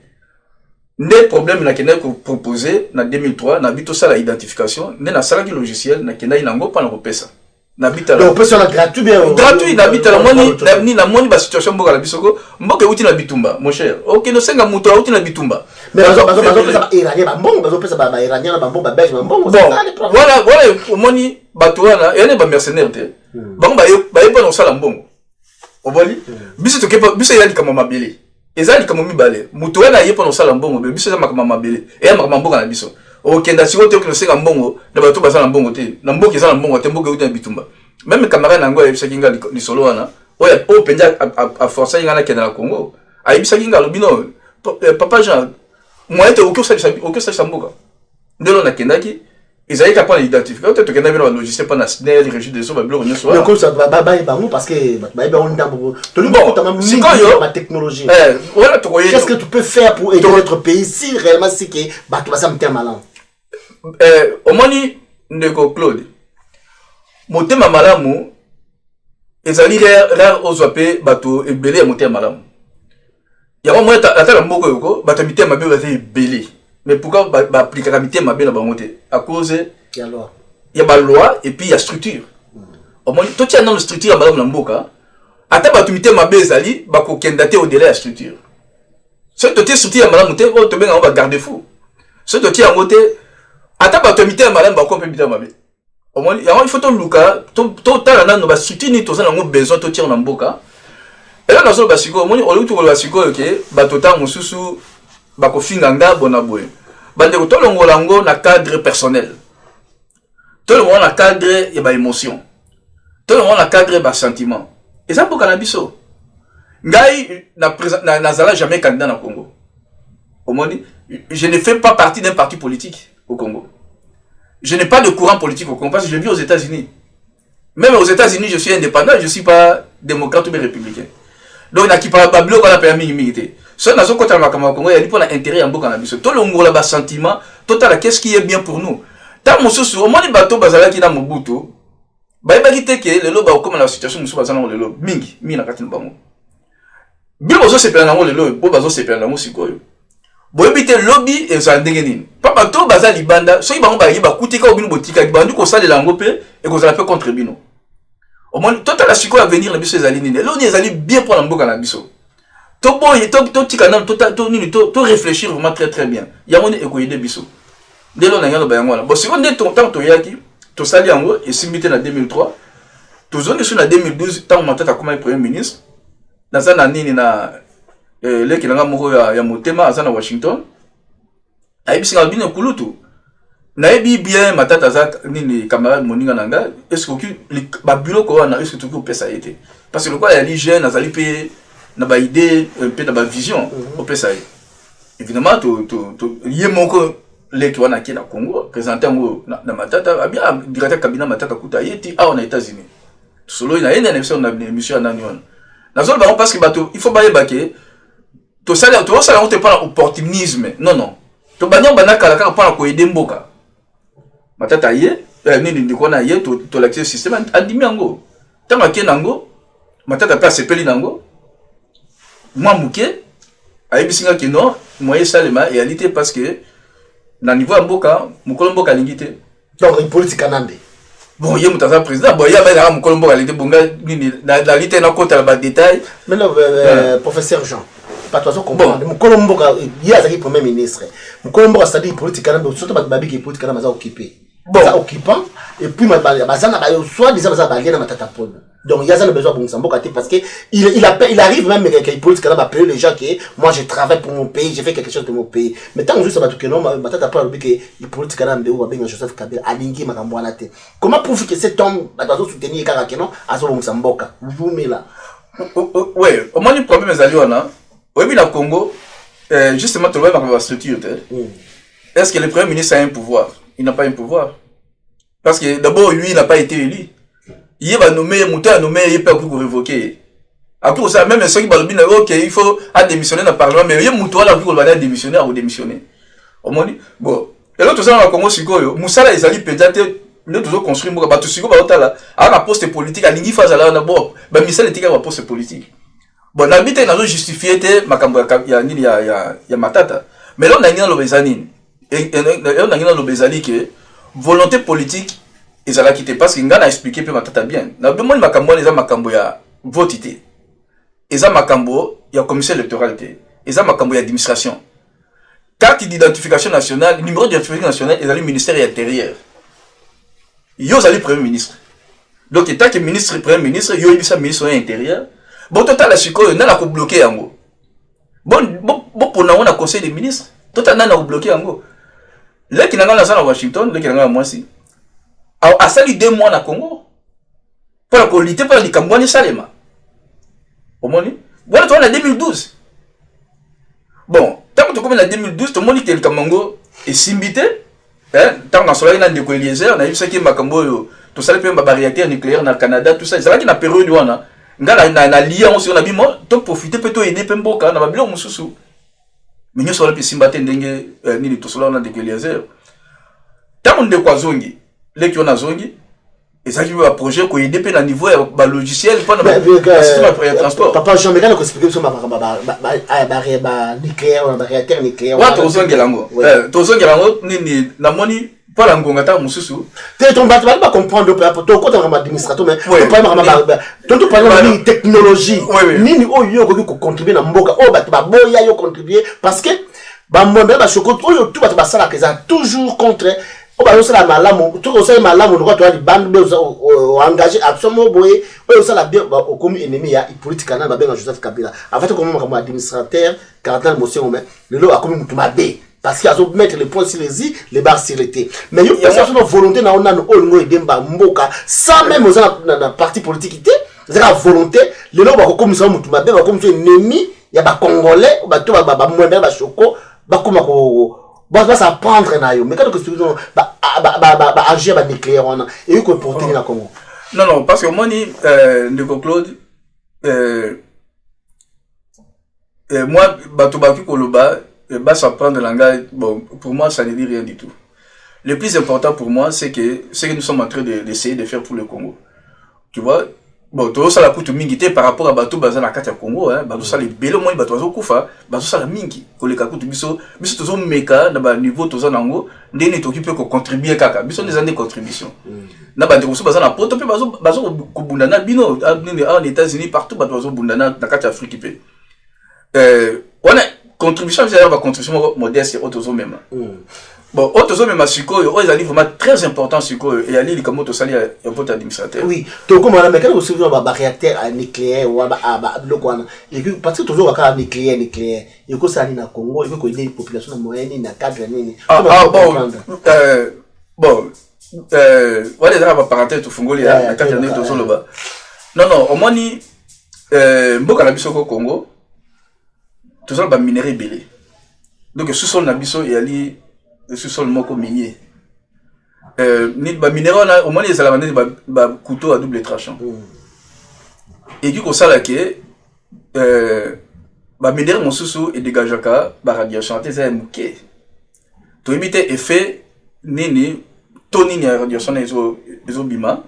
Les problèmes na kena proposé en 2003 na bito ça la identification ne na sala ki logiciel na kena inango pa na repesa na bita la repesa la gratuit bien gratuit na bita la moni ni na moni ba situation mboka la bisoko mboka uti na bitumba mon cher OK no senga muto uti na bitumba mais bazo pesa iranien ba mbongo bazo pesa ba iranien ba mbongo ba belge ba mbongo voilà moni bato wana ene ba mercenaire te bango ba yepa no sala mbongo oboli biso to kepa biso yali kama mabele ezali kama mibale mutu wana yepa no sala mbongo be biso za makama mabele e makama mbongo na biso o kenda siko te ko senga mbongo na bato basala mbongo te na mboka ezala mbongo te mboka uta bitumba même camarade nango e bisakinga ni solo wana oya o penja a forcer ngana kenda na Congo a bisakinga lobino papa Jean moi te o que ça mboka Dès lors, on a Kendaki. Ils avaient qu'à prendre l'identification. Peut-être qu'il y a un logiciel, pas national, les régimes de son, mais comme ça, parce que technologie. Qu'est-ce que tu peux faire pour aider notre pays si réellement c'est que tu vas me faire malin? Au moins, Ndeko Claude, mon thème à Malamou, ils allaient rare aux OAP, bateau et belé à mon thème à Malamou. Il y a un moment, la tête à Moko, bateau à ma belle est belé. Mais pourquoi appliquer la ma belle à monter? À cause, il y a la loi et puis il y a structure. Au moins, toi, tu as une structure à Malamou Namboka. À ta bateau ma belle Zali, bako kendate au délai à structure. Ce que tu as structure à Malamou, tu vas garder fou. Ce que tu as en côté, à ta bateau à Malamou, bako peut miter ma belle. Au moins, il faut que Luka, tout le temps, nous structure ni tous en besoin de tirer en boka. Et là, nous avons basiko, au moins, on a basiko, ok, batota mususu, bako finganga bonaboy. Bande ko to longolango na cadre personnel. Tout le monde na cadre et ba émotion. Tout le monde na cadre et ba sentiment. Et ça pour cannabis. Ngai na zala jamais candidat na Congo. Au moins, je ne fais pas partie d'un parti politique au Congo. Je n'ai pas de courant politique au Congo parce que je vis aux États-Unis. Même aux États-Unis, je suis indépendant, je ne suis pas démocrate ou républicain. Donc, il y a qui parle de la permis immunité. Ce n'est pas ce qu'on a Congo, il y a un intérêt en cannabis. Tout le monde a un sentiment, total, qu'est-ce qui est bien pour nous. Tant que nous au moins les bateaux bazala qui na Mobutu, il y a que le comme la situation nous bazala le lob mingi na katina bango. Bien bazo se pela nango le lob, bo bazo se pela nango sikoyo. Bo ebite lobby et ça ndenge nini. Papa to bazala libanda, so ibango ba yiba kutika obinu botika bandu ko sala lango pe et ko zala pe contre bino. Au moins total la sikoyo à venir na biso ezali nini. Là on ezali bien pour la mboka na biso. To boy to tika na to réfléchir vraiment très bien. Ya moni ekoyede biso. Dès lors, on a un bon, si on est ton temps, tu sali en haut, et si on est en 2003, tu zones sur la 2012, tant on a comme Premier ministre, dans un année, il y a les qui n'ont pas eu motema à Washington, a eu bien un couloutu. Na eu bien ma tata Zak, ni camarades Moninga Nanga, est-ce que le bureau qu'on a, est-ce que tu peux ça a été? Parce que le quoi, il y a les jeunes, ils allaient payer, n'a pas idée, un peu de vision, au PSA. Évidemment, il y a mon les qui sont au Congo, présenté dans Matata, bien directeur cabinet Matata Kuta, il aux États-Unis. Solo il y a une émission à Nanion. Parce que il faut bailler baquer. Tout ça, on te parle d'opportunisme. Non. Tu vas dire que tu vas aider Mboka. Matata y est, tu as l'accès au système, tu dit Miango. Tu as dit Nango, Matata pas se peli Nango. Moi, Mouké, a eu signe que non, moi, Salema, et réalité parce que na niveau ya mboka mukolo mboka lingité donc une politique anande bon yé mutaza président bon ya ba mukolo mboka lingité bonga nini la lité na kota ba détail mais non professeur Jean pas toi comprendre mukolo mboka ya azaki premier ministre mukolo mboka c'est-à-dire politique anande surtout ba babiki politique anande za occupé bon ça occupant et puis bazana ba soit déjà bazana ba lien na matata pole. Donc il y a besoin pour Mboka parce que il arrive même avec politique là appeler les gens que moi je travaille pour mon pays, j'ai fait quelque chose de mon pays. Mais tant que juste ça va tout que non, matata pas que il politique là mbeu avec Joseph Kabila alingi makambo na te. Comment prouver que cet homme doit soutenir kaka que non azo Mboka. Vous mais là. Ouais, au moins le problème est aliona. Au bien au Congo justement tu vois ma structure. Est-ce que le premier ministre a un pouvoir? Il n'a pas un pouvoir. Parce que d'abord lui il n'a pas été élu. Il va nommer, Mouta a nommé, il peut révoquer. Après ça, même ceux qui vont dire, ok, il faut démissionner dans le Parlement, mais il y a Mouta là, il va démissionner ou démissionner. Au moins, bon. Et là, tout ça, on a commencé, Moussa là, ils allaient peut-être, nous toujours construire, tout ce qu'on va là, à la poste politique, à l'ingé phase là, d'abord, ben, Michel était à la poste politique. Bon, l'habitude, on a justifié, il y a Matata. Mais là, on a une l'obésanie. Et on a une l'obésanie que volonté politique, ils allaient quitter parce qu'ils ont expliqué que Matata bien. Dans le monde, ils ont makambo ya vote. Ils ont makambo ya commission électorale. Ils ont makambo ya administration. Carte d'identification nationale, numéro d'identification nationale, ils ont le ministère intérieur. Ils ont le premier ministre. Donc, tant que ministre premier ministre, ils ont le ministre intérieur. Bon, total, ils ont bloqué en gros. Bon, pour nous, on a conseil des ministres. Total, on a bloqué en gros. Là, qui n'a pas à Washington, là, qui n'a pas à Moissi. A sali 2 mois na Congo pour la qualité pour les Cambouani Salema. Au moins, voilà, toi, en 2012. Bon, tant que tu commences en 2012, tout le monde dit que le Camango est simbité, tant qu'on a un déco Eliezer, on a vu ce qui est Makambo, tout ça, les réacteurs nucléaires dans le Canada, tout ça. C'est là qu'il y a une période où on a alliance, on a dit, moi, tu profiter, peut-être aider Pemboka, on a bien Moussou. Mais nous sommes là, si matin, ni tout cela, on a déco Eliezer. Tant qu'on a Zongi, les qui ont Zongi, et ça qui veut un projet qui est à niveau logiciel pour le système de transport. Papa Jean-Mécan a expliqué sur ma nucléaire, ma réacteur nucléaire. Ouais, tu as besoin de l'ango. Tu as besoin de l'ango, la monnaie, pas l'ango, tu as besoin de ton bâtiment, tu vas comprendre, tu as besoin d'administrateur, mais tu as besoin de technologie. Ni au lieu de contribuer à Mboka, tu vas contribuer parce que, tout va se toujours contre. On va aussi la malamu, tout aussi la malamu, on doit bande engagé absolument boyé, on aussi la bien au commun ennemi ya politique na ba bien Joseph Kabila. En fait comme administrateur, cardinal monsieur mais le lot a comme mutumabé parce qu'il a mettre les points sur les i, les barres sur les t. Mais il y a une volonté na on a no edemba mboka sans même aux na parti politique té, c'est la volonté, le lot ba comme ça mutumabé ba comme ennemi, il y a ba congolais, ba to ba mwembe ba choko, ba comme va s'apprendre na yo mais quand que tu agir ba nucléaire on et il faut porter na Congo. Non parce que moi ni Ndeko Claude moi batobaki koloba ba s'apprendre le langage bon pour moi ça ne dit rien du tout. Le plus important pour moi c'est que ce que nous sommes en train d'essayer de faire pour le Congo. Tu vois bon tout ça la coûte mingi par rapport à bateau bazana na kati ya Congo bateau ça les belo moi bateau zo kufa bateau ça la mingi ko le kakutu biso tozo meka na ba niveau tozo nango ndeni to peut contribuer kaka biso des années contribution na ba ndeko so bazana poto pe bazo ko bundana bino en États-Unis partout bateau zo bundana na kati ya Afrique pe on a contribution c'est la contribution modeste autozo même bon, autozo même sikoyo, ils allaient vraiment très important sikoyo et aller comme auto sali un peu administrateur. Oui, donc comme on a mais quand vous savez ba réacteur nucléaire ou ba blokwana, et que parce que toujours ka nucléaire, et que ça na Congo, il faut aider la population moyenne na cadre nini. Bon, voilà déjà ba parenthèse tout fungoli na cadre nini tozo loba. Non, au moins ni mboka na biso ko Congo, tozo ba minerai belé. Donc sous-sol na biso et ali sous-sol moko minier. Ni ba minéral au moins les alamandés ba couteau à double tranchant. Et du coup ça là que ba minéral mon sous et dégagaka ba radiation ça muké. To éviter effet nini toni ni radiation les bima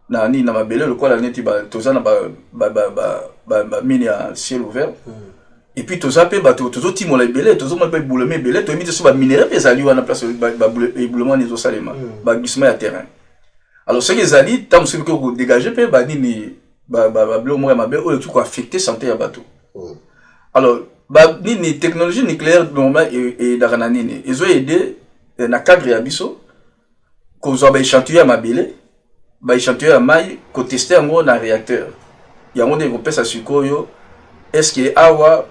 na ni na mabele le quoi la neti ba tozana ba mini à ciel ouvert. Et puis tous appels bateau tous autres timons les belés tous autres mal boulemé belé tous mis sur ba minéral les alliés en place ba boulement les salema ba glissement à terrain alors ce que les alliés tant que vous dégagez pe ba ni ba bleu moi ma be ou tout quoi affecter santé à bateau alors ba ni technologie nucléaire normal et daranani ils ont aidé na cadre ya biso ko zo ba échantillon ma belé ba échantillon à maille ko tester en gros na réacteur il y a un monde ko pesa sikoyo est-ce que awa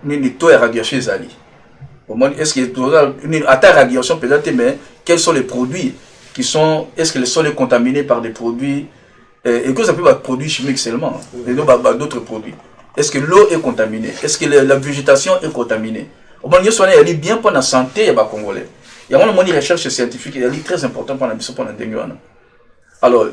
ni taux de radiation zali au moins est-ce que ni à ta radiation peut-être mais quels sont les produits qui sont est-ce que les sols sont contaminés par des produits et que ça peut être produits chimiques seulement et non d'autres produits est-ce que l'eau est contaminée est-ce que la végétation est contaminée au moins il y a bien pour la santé ya ba congolais il y a une recherche scientifique il est très important pour la mission pour la dengue alors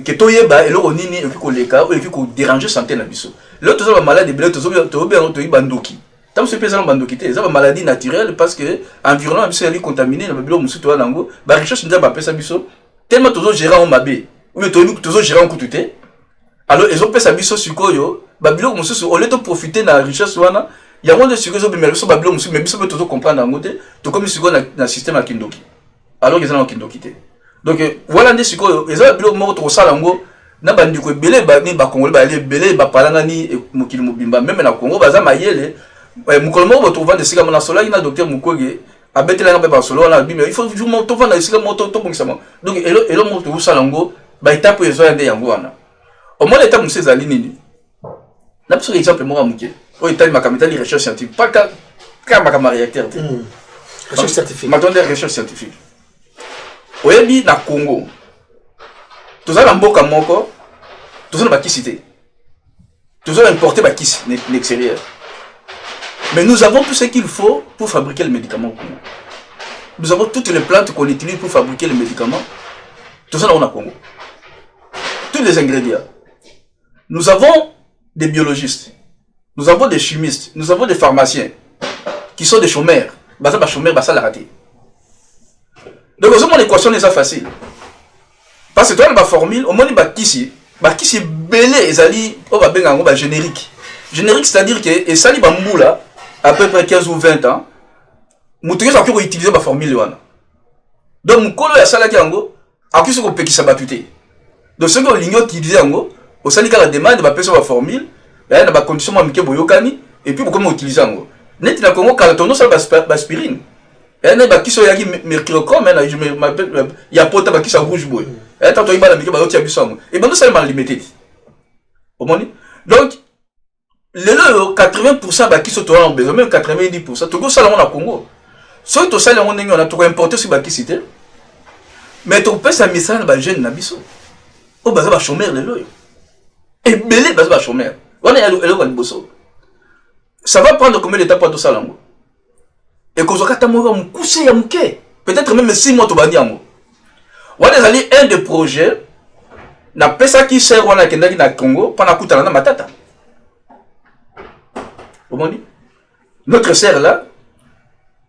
que toyeba et le nini et que les cas ou que déranger santé na biso l'autre ça va maladie bleu to bien bandoki tant ce pesant bandoki ça va maladie naturelle parce que environnement c'est ali contaminé na bilo musu to nango ba recherche nza ba pesa biso tellement tozo gérer en mabe ou bien tozo gérer en kututé alors ils ont pesa biso sikoyo ba bilo musu au lieu de profiter na recherche wana il y a moins de sikoyo mais biso ba bilo musu mais biso tozo comprendre nangote to comme sikoyo na système à kindoki alors ils ont kindoki té donc voilà des sikoyo ils ont bilo moko to sala ngo na bandi ko belé ba ni ba Congolais ba les belé ba palanga ni mokili mobimba même na Congo baza mayele mokolo moko to vendre sika na sola ina docteur Mukwege abetela nga ba solo na bimba il faut vraiment to vendre sika moto to bongisama donc elo moto to sala ngo ba étape ezo yande yango wana au moins l'étape monsieur zali nini na pour exemple moi muké o état makamita li recherche scientifique pas ka makama réacteur recherche scientifique maintenant recherche scientifique oyebi na Congo tous les mboka moko tous les bakisité tous les importer bakis l'extérieur mais nous avons tout ce qu'il faut pour fabriquer le médicament au Congo Nous avons toutes les plantes qu'on utilise pour fabriquer les médicaments. Tout ça, on a au Congo. Tous les ingrédients. Nous avons des biologistes. Nous avons des chimistes. Nous avons des pharmaciens. Qui sont des chômeurs. Basa ba chômeur, basa la raté. Donc, au moins, l'équation n'est pas facile. Parce que toi, on a formule, au moins, qui c'est belé, ezali, on va bien générique. Générique, c'est-à-dire que, et sali bambou là, à peu près 15 ou 20 ans, Moutouye a pu utiliser ma formule. Donc, mon colo a salaki ango, a pu se couper qui s'abattuté. Donc, ce que l'ingénieur utilisé ango, au salika la demande, va passer ma formule, il y a des conditions qui boyokani, et puis comment utiliser ango. Net na Congo, quand on a aspirine, il y a des qui sont mercurochrome, il y a pas qui sont rouge boy. Et tant qu'il y a des qui sont et ben nous sommes limités. Donc, les 80% qui sont en besoin, même 90%, tout ça on a Congo. Soit tout ça on a tout importé sur qui cité. Mais tu peux ça message ba jeune na biso. O baza ba chômeur les loyo. Et belé baza ba chômeur. On est le bosso. Ça va prendre combien d'étapes pour tout ça là? Et qu'on soit ta mouva moukousé ya mouké. Peut-être même 6 mois to bandi yango. On est allé un des projets na pesa qui sert on a kendaki na Congo pendant kutana na matata. Comment dit? Notre sœur là,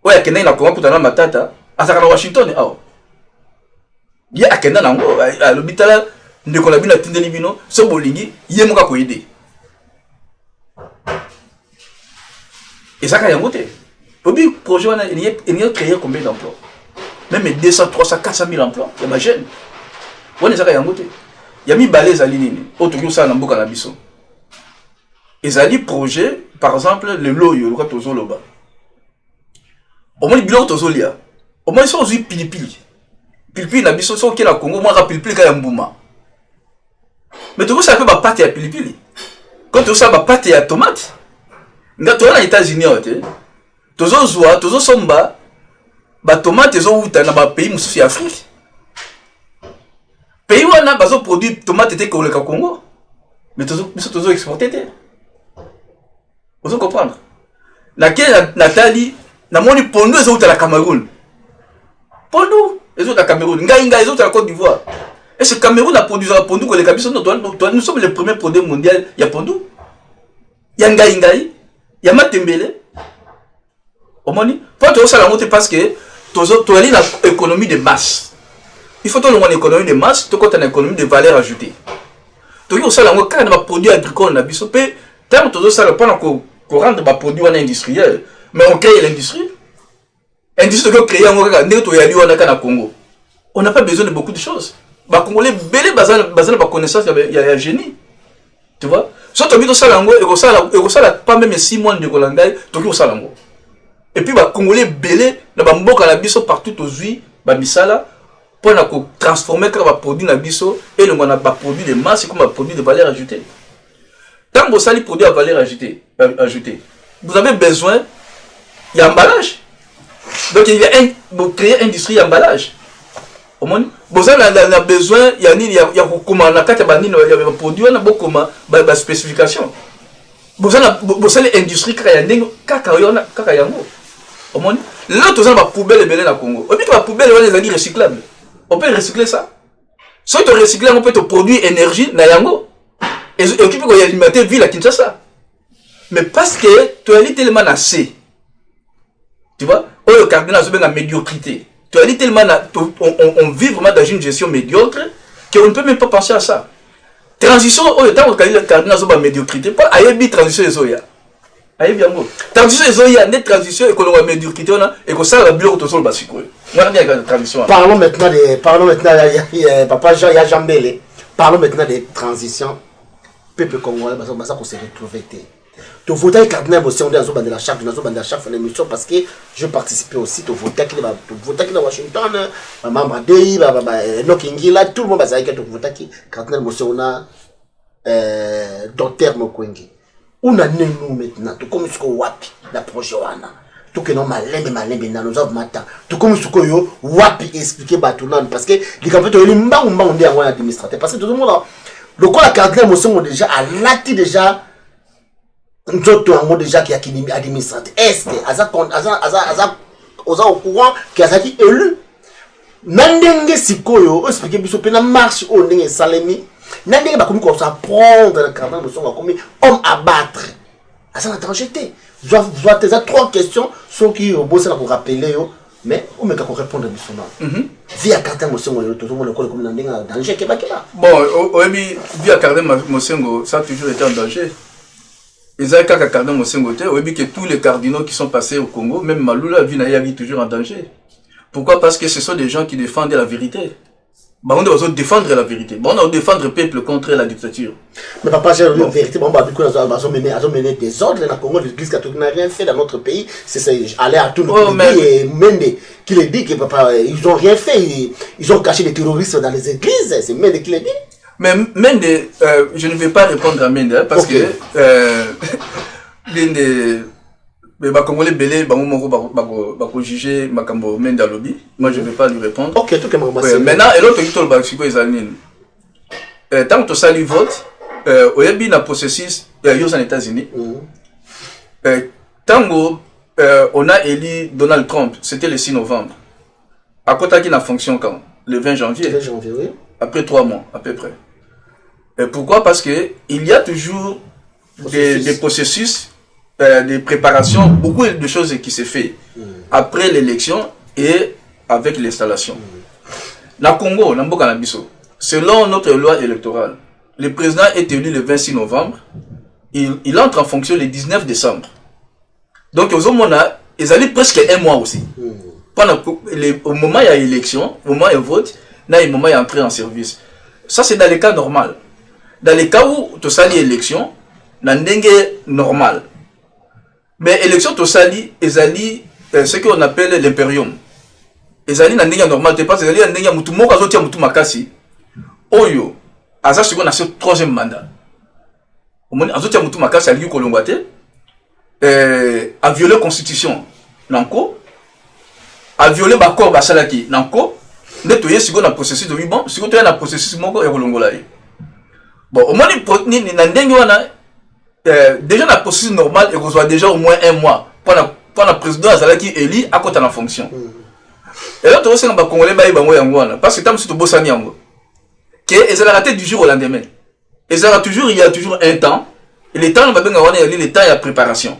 ouais, kendaki na Congo kutana na matata, asaka na Washington ah. Ya akenda nango à l'hôpital ndeko na bina tindeli bino so bolingi ye moka ko aider. Et ça, il y a un côté. Le projet, il a créé combien d'emplois? Même 200, 300, 400 000 emplois. Il y a ma jeune. Il y a un côté. Il y a mis balais à l'île. Autre chose, ça, dans le biso. Et ça dit projet, par exemple, le loyo, le rotozo loba. Au moins, il y a rotozo lia. Au moins, ils sont aussi pilipili. Pilipili, na biso, sont qui la Congo, moi, pilipili, quand il y a un bouma. Mais tout ça, ça peut pas pâte à pilipili. Quand tout ça, va pâte à tomate. Nga to na États-Unis ote tozo zwa tozo somba ba tomate zo uta na ba pays mususu ya Afrique pays wana bazo produit tomate te ko le Congo mais tozo exporter te vous comprendre na ke Nathalie na moni pondu zo uta la Cameroun pondu zo uta Cameroun nga zo uta la Côte d'Ivoire et ce Cameroun a produit un pondu ko le kabiso nous sommes les premiers produits mondiaux ya pondu ya ngai il y a Matembele. Pour tout ça, parce que tu as une économie de masse. Il faut que tu aies une économie de masse, tu as une économie de valeur ajoutée. Tu as ça, quand on a produit agricole, tant que ça, pendant qu'on rendre des produits industriels, mais on crée l'industrie. L'industrie que créer en Congo. On n'a pas besoin de beaucoup de choses. Les Congolais, basés sur connaissance, il y a un génie. Tu vois? Si tu as mis ça, et ça pas même 6 mois de Golandai, tu as ça. Et puis, les Congolais belé, les Bamboka la biso partout aux huiles, Bamisala, pour transformer les produits na biso et le produit de masse comme un produit de valeur ajoutée. Tant que vous avez produit à valeur ajoutée, vous avez besoin d'emballage. Donc, il y a vous créez une industrie d'emballage. Vous avez besoin, il y a comment la carte banine, il y a produit, on a beaucoup de spécifications. Vous avez l'industrie qui a des cacayango. Là, tu as une poubelle et belé dans le Congo. Et puis, la poubelle est recyclable. On peut recycler ça. Si tu recycles, on peut te produire énergie dans Yango. Et puis, il y a alimenter ville à Kinshasa. Mais parce que tu as tellement assez. Tu vois, le cardinal a une médiocrité. Tu as dit tellement, on vit vraiment dans une gestion médiocre qu'on ne peut même pas penser à ça. Transition, au temps où le cardinal a une médiocrité, pas aïe transition et zoya. Aïe bien mot. Transition et zoya, net transition et qu'on a une médiocrité, et qu'on s'en a bien autour de la psychologie. Parlons maintenant Papa Jean Yajambele. Parlons maintenant des transitions. Peuple congolais, ça qu'on s'est retrouvé. Tu votais avec cardinal aussi, on est dans chaque émission parce que je participais aussi. Tu votais avec Washington, Maman Dey, Nokingila, tout le monde a dit que tu votais avec cardinal aussi, on a Docteur Mokwengi. On a nous maintenant, tout comme ce qu'on wapi, la projet wana. Tout que non malembe nous avons matin. Tout comme ce qu'on wapi expliquer Batounan parce que les campagnes on dit à administrateur parce que tout le monde le quoi la cardinal aussi on déjà a lati déjà nous avons déjà qui a administrateur. Est-ce que au courant qu'il y a qui élu. Nandenge sikoyo, expliquer biso pena marche au ndenge salemi. Nandenge ba comme ça prendre le carnet de son comme homme à battre. À ça n'a jeté. Je dois te faire 3 questions sur qui au boss pour rappeler yo, mais on me ka répondre biso non. Via carnet de son tout le monde comme nandenge danger ke ba. Bon, oyebi via carnet Mosengo, ça a toujours été en danger. Ils ont carnet Mosengo te, oyebi que tous les cardinaux qui sont passés au Congo, même Malula vit toujours en danger. Pourquoi? Parce que ce sont des gens qui défendent la vérité. On doit défendre la vérité. On doit défendre le peuple contre la dictature. Mais papa, j'ai la vérité. On va mener des ordres. Dans le Congo, l'Église catholique n'a rien fait dans notre pays. C'est aller à tout le pays et Mende qui le dit que papa, ils n'ont rien fait. Ils ont caché des terroristes dans les églises. C'est Mende qui le dit. Mais Mende, je ne vais pas répondre à Mende parce que mais les Congolais belé bako juger makambo Menda lobby. Moi je ne vais pas lui répondre. OK, tout maintenant et l'autre qui tol ba siko ezalini. Tant que ça lui vote, oyebi na processus aux États-Unis. Tango on a élu Donald Trump, c'était le 6 novembre. À côté qui n'a fonction quand? Le 20 janvier. Le 20 janvier, oui. Après 3 mois à peu près. Pourquoi? Parce que il y a toujours des processus des préparations, beaucoup de choses qui se fait après l'élection et avec l'installation. La Congo, selon notre loi électorale, le président est élu le 26 novembre, il entre en fonction le 19 décembre. Donc, ils allaient presque 1 mois aussi. Au moment où il y a élection, au moment où il y a vote, là, au moment où il y a entré en service. Ça, c'est dans les cas normaux. Dans les cas où tu as l'élection, dans le normal. Mais l'élection tosali ezali ce qu'on appelle l'imperium. Ezali na ndenge normal te pas ezali na ndenge mutu moko azotia mutu makasi. Oyo aza ce qu'on a ce 3e mandat. Omoni azotia mutu makasi ali kolongwa te a violer constitution nanko a violer ba corps basalaki nanko ndeto ye siko na processus de oui bon siko to na processus moko ya kolongola ye. Bon omoni ni na ndenge wana déjà la processus normale et reçoit déjà au moins 1 mois pour la président Azalaki élu à côté de la fonction. Et là tu vois c'est un Congolais parce que tam c'est bossa niango que ils ont raté du jour au lendemain. Il y a toujours un temps et le temps va bien avoir le temps et la préparation.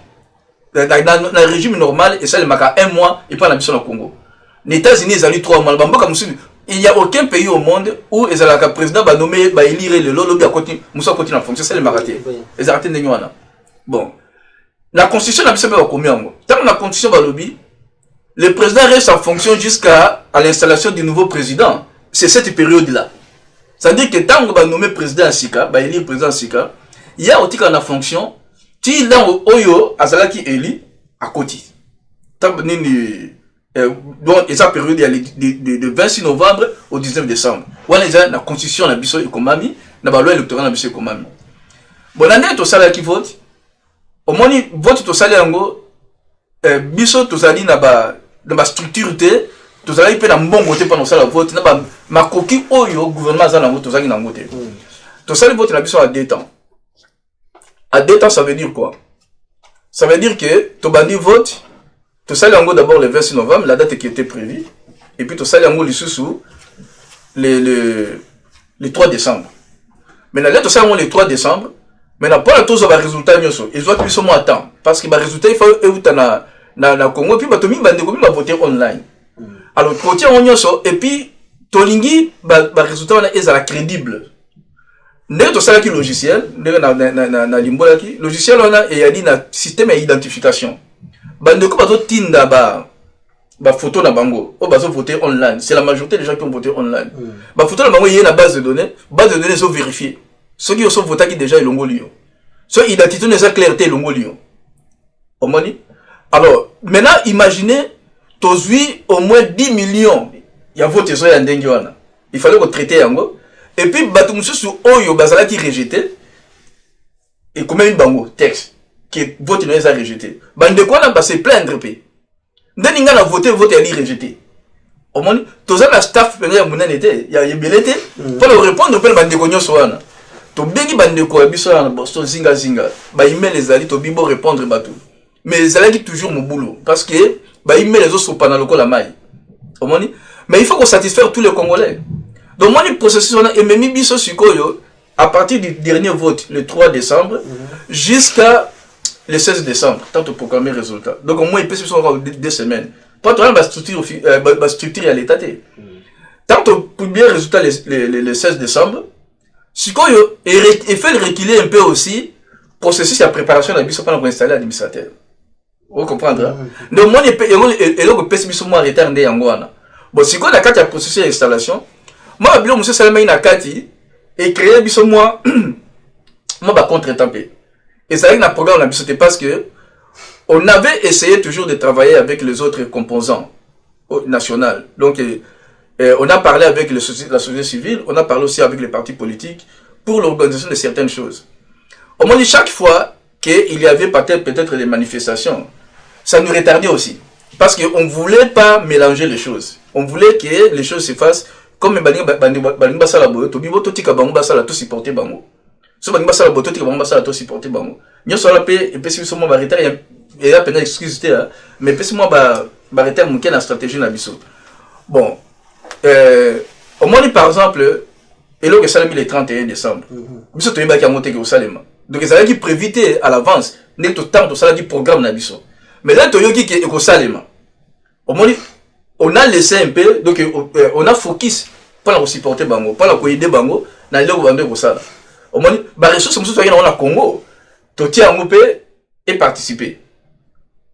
Dans le régime normal et ça le maka 1 mois et pas la mission au Congo. Les États-Unis ils ont eu 3 mois comme il n'y a aucun pays au monde où le président va nommer, va élire le lobby à côté, Moussa continue en fonction, c'est le marathé. Ils ont raté des gens. Bon. La constitution n'a pas combien. Tant que la constitution va lobby, le président reste en fonction jusqu'à l'installation du nouveau président. C'est cette période-là. C'est-à-dire que tant qu'on va nommer président à Sika, va élire président à Sika, il y a aussi qu'on a fonction, qui est dans Oyo, Azala qui élit à côté. Tant que donc, et sa période de 26 novembre au 19 décembre. Voilà, la constitution, la biso et komami, la loi électorale, la biso et komami. Bon, l'année, tu as qui vote. Au moins, vote, tu as yango, biso, tu as dans ma structure, tu as dit, dans bon côté, pendant ça, la vote, ma coquille, oyo, gouvernement, tu as dit, tu as vote, la biso à 2 temps. À 2 temps, ça veut dire quoi? Ça veut dire que, tu as dit vote, tout ça, d'abord le 26 novembre, la date qui était prévue. Et puis tout ça, le 3 décembre. Maintenant, tout ça, le 3 décembre. Maintenant, pour la tous les résultats, ils doivent plus ou moins attendre. Parce que les résultats, il faut que na Congo, et puis ils vont voter online. Alors, voter online, et puis, Tolingi, les résultats, ils sont crédibles. N'est-ce tout ça qui logiciel, na limbo qui logiciel, on a, et il y a dit, système d'identification. Bande ko bazo tinda ba photo na bango o bazo voter online, c'est la majorité des gens qui ont voté online. Ba photo na bango yé na base de données sont vérifiées. Ceux qui ont voté qui déjà ilongo lio. Ceux identité n'est pas clairté ilongo lio. Omoni. Alors, maintenant imaginez tozui au moins 10 millions il y a voté sur ya ndenge wana. Il fallait qu'on traiter yango et puis batu mususu oyo bazala qui rejeté et combien une bango texte qui vote non est rejeté. Bande quoi n'a pas se plaindre pe. Ndeninga na voté elle rejeté. Au moins tous la staff pendant mon été, il y a belete pour le répondre pe bande ko nyoso wana. To bengi bande ko biso na bosto zinga ba email les ali to bibo répondre batou. Mais les ali toujours mon boulot parce que il met les autres sur pendant le col à maille. Mais il faut qu'on satisfaire tous les Congolais. Donc, moi, le processus, on a émis Bisso Sukoyo à partir du dernier vote, le 3 décembre, jusqu'à le 16 décembre, tant de proclamer le résultat. Donc, au moins, il peut se faire encore 2 semaines. Pas tout le monde va structurer à l'état. Tant au premier résultat, le 16 décembre, Sukoyo, il fait le reculer un peu aussi, processus de préparation de la Bisso pour installer l'administrateur. Vous comprenez? Donc, moi, il peut moi retarder en Guana. Bon, si on a un processus d'installation, moi, je suis Salama Inakati et créer biso moi, moi, contre-tempé. Et ça a un programme parce que on avait essayé toujours de travailler avec les autres composants nationaux. Donc, on a parlé avec la société civile, on a parlé aussi avec les partis politiques pour l'organisation de certaines choses. On m'a dit chaque fois qu'il y avait peut-être des manifestations, ça nous retardait aussi. Parce qu'on ne voulait pas mélanger les choses. On voulait que les choses se fassent comme les Balinga Sala Boyo, Tobibo Totika Bango Sala, tout supporter Bango. Ce Balinga Sala Boyo, Totika Bango Sala, tout supporter Bango. Nous sommes là, et puis si nous sommes arrêtés, il y a peine d'excuse, mais puis si nous sommes arrêtés, nous avons une stratégie dans biso. Bon, au moins, par exemple, et là, ça a mis le 31 décembre. Biso Tobiba qui a monté au Salema. Donc, ça a dit préviter à l'avance, n'est tout temps, ça a dit programme dans biso. Mais là, Toyoki qui est au Salema. Au moins, on a laissé un peu, donc on a focus pour la supporter Bango, pour la aider Bango, dans le Bango pour ça. Au moins, les ressources comme ça, on a Congo, Toti a ngopé et participer.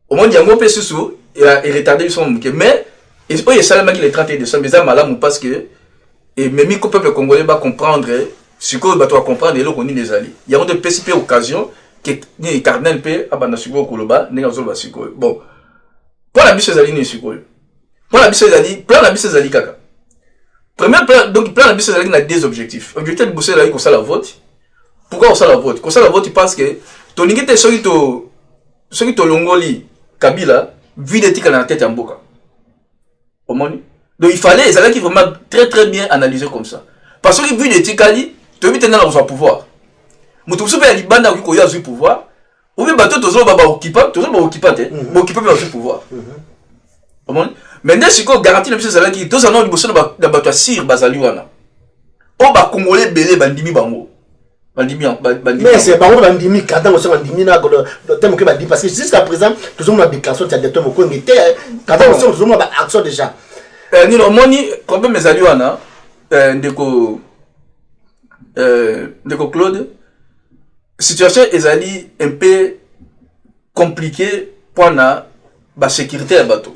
Au moins, il y a ngopé sous et retardé son mouké. Mais, il y a Salama qui est le 31 décembre, mais ça m'a l'air parce que, et même le peuple congolais va comprendre, ce qu'on va comprendre, et là, on est des alliés. Il y a une PCP occasion, que les cardinal P, Abana Suko Koloba, Négazoba Suko. Bon, pour la bise Zali, Suko. Pour la bise Zali, plan la bise Zali Kaka. Premier plan, donc, plan la bise Zali a 2 objectifs. Objectif de bosser là, qu'on ça la vote. Pourquoi on ça la vote? Qu'on ça la vote, parce que, ton ingénieur, ceux qui te longoli, Kabila, vide éthique dans la tête en boca. Au moins. Donc, il fallait, les alliés qui vraiment très très bien analyser comme ça. Parce que, vide éthique, tu veux maintenant dans pouvoir. Mutu soube ya libanda ko ya zui pouvoir ou bien bato tozo ba occupant tozo ba occupant ba occupant ba zui pouvoir mais ndé siko garantie na biso zala ki tozo na liboso na bato sir bazali wana o ba congolais belé bandimi bango bandimi mais c'est bango bandimi kada ngo sema bandimi na le thème que ba dit parce que jusqu'à présent tozo na déclaration de directeur moko ngité kada ngo tozo na ba action déjà ni no moni problème ezali wana ndeko Claude. Situation est un peu compliquée pour la sécurité à bateau.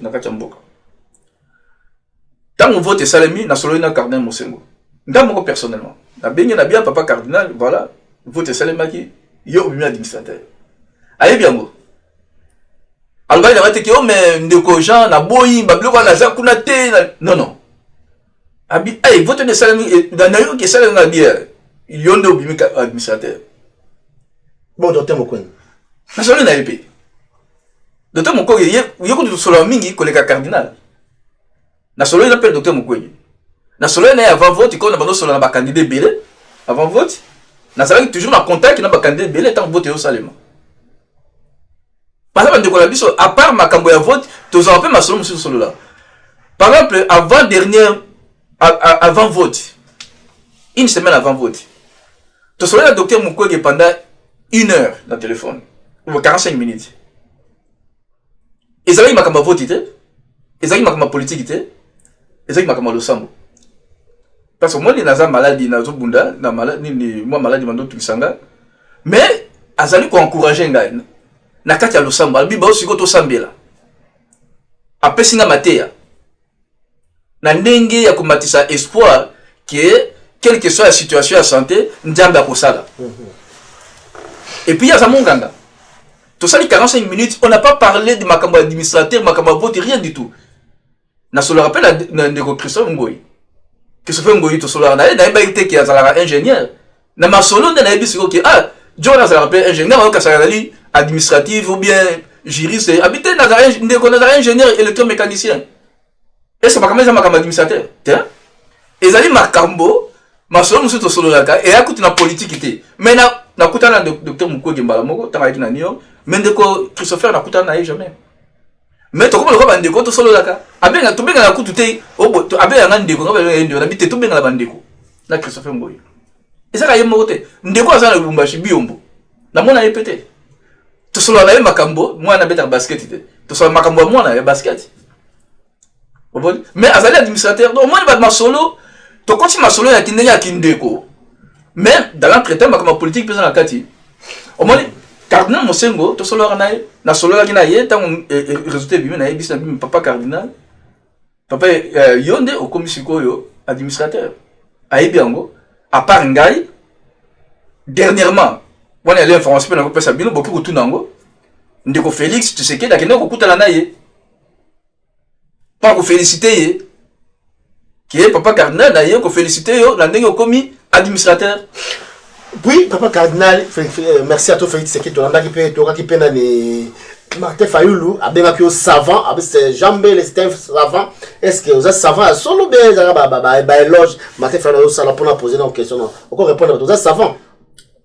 Tant on vote Salami, na solo na cardinal Mosengo. Moi personnellement, na bien papa cardinal, voilà, vote Salami qui yo bien administrateur. Allez bien go. Alba il a dit que mais ndeko Jean na boyi babloko na za kuna te non. Abi ay vote de Salami dans nayo que Salami na bien. Il y a un administrateur. Bon, docteur Mokwen. National n'a pas. Docteur Mokwen, il y a un solo mingi collègue cardinal. National n'a pas docteur Mokwen. National n'a avant vote, il y a un solo na candidat belé avant vote. National toujours en contact na candidat belé tant voter au Salema. Par exemple, de la biso à part ma camboya vote, tous en fait ma solo sur solo là. Par exemple, avant vote, une semaine avant vote. Tu seras le docteur Mukwege pendant 1 heure dans le téléphone, ou 45 minutes. Et ça va, il m'a comme vote, et ça, il m'a comme politique, et ça, il m'a comme le sambo. Parce que moi, il y a une maladie, moi, maladie, je suis mais, Azali, qu'on encourage un gars, na kati ya le sambo, albi, ba, aussi, ko to sambela. Après, singa matéa. Na ndenge, ya kumatisa espoir, que, quelle que soit la situation de santé, Ndjamba Kosala. Et puis il y a Zamonganga. Tout ça, les 45 minutes, on n'a pas parlé de ma campagne administrateur, ma campagne vote, rien du tout. Je me rappelle de Christophe Ngoyi. Christophe Ngoyi, tout cela, il y a été qui est ingénieur. Dans ma solo, il y a été ah, John a rappelé ingénieur, administratif ou bien juriste, habité dans un ingénieur électromécanicien. Et c'est pas comme ça, ma campagne administrateur. Et ça dit, ma cambo, ma solo, nous sommes solo là, et écoute la politique. Mais na kutana docteur Mukwege Mbalamoko, tant avec Nanio, mais de quoi Christopher na kutana jamais. mais to ko le ko bandeko to solo laka abenga to benga na kutu te obo to abenga ndeko ko be ndo na bite to benga la bandeko na Christophe Ngoyi ezaka yemo te ndeko azana Lubumbashi biombo na mona yepete to solo la makambo mwana beta basket te to solo makambo mwana ya basket mais azali administrateur donc moi ba masolo to continue masolo ya kindenya ya kindeko mais dans l'entretien comme politique pesa na kati au moins cardinal Mosengo to solo na solo la kina ye tant résultat bi na bis na papa cardinal papa yonde au komisiko yo administrateur ayebi yango à part ngai dernièrement on a l'information na ko pesa bino beaucoup ko tunango ndeko Félix tu sais que da kena ko kutala na ye pas ko féliciter ye qui est papa cardinal d'ailleurs ko féliciter yo na ndenge ko commis administrateur. Oui, papa cardinal, merci à toi Félix, c'est que tu as qui peine les Martin Fayoulou, a bien que savant, avec ses jambes, les systèmes savants. Est-ce que vous êtes savant à solo bien, bah éloge, Martin Fayoulou, ça l'a pour poser une question. Encore répondre à vous êtes savant.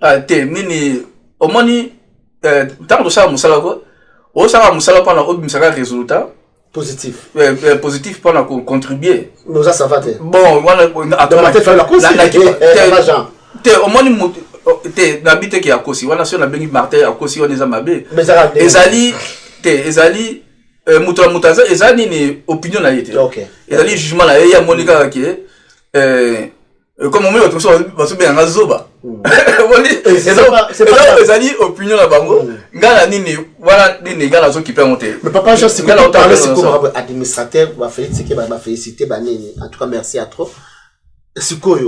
Ah, t'es mini, au moins, tant que ça, Moussala, au Sara Moussala, pendant au Moussala, résultat. Positif. Positif pendant qu'on contribue. Nous ça va. Bon, on a Martin Fayoulou, au moins, t'es n'habite qui a causi. On a sur la béni Martin a causi, on est à Mabé. Ezali, Moutaza, Ezali, ni opinion na yete. Ezali, jugement na yé, Monica qui est, comme on met autre chose, on va se bien à Zoba. Ezali, opinion na bango. Ngala nini, voilà, nini, ngala zo qui peut monter. Mais papa, je sais que parler, c'est comme administrateur, va féliciter, va féliciter, en tout cas, merci à trop. C'est quoi,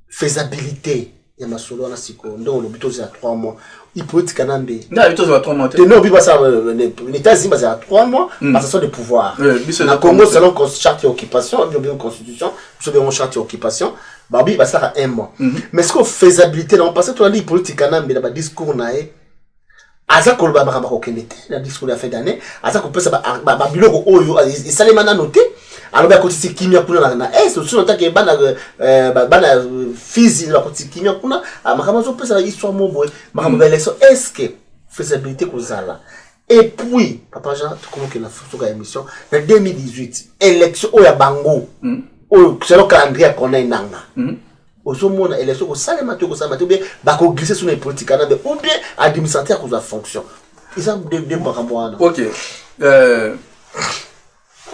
faisabilité. Il y a ma solo na siko ndo le buto za 3 mois il peut être kanambe na buto za 3 mois te no biba ça les États-Unis ça 3 mois parce que sont des pouvoirs na Congo selon charte d'occupation bien constitution selon charte d'occupation ba bi ba ça 1 mois mais ce que faisabilité non parce que toi li politique kanambe na ba discours nae aza ko ba ba ko kenete na discours ya fin d'année aza ko pesa ba biloko oyo isalema na noter alors ba ko tsi kimia kuna na c'est aussi longtemps que bana physique la ko tsi kimia kuna makama zo pesa histoire mo boy makama élection est-ce que faisabilité ko zala et puis papa Jean tu comment que na fuso ka émission en 2018 élection o ya bango o selon calendrier qu'on a nanga ozo mona élection ko salema to bien ba ko glisser sur les politiques na ou bien administrateur ko za fonction ils ont des makambo. OK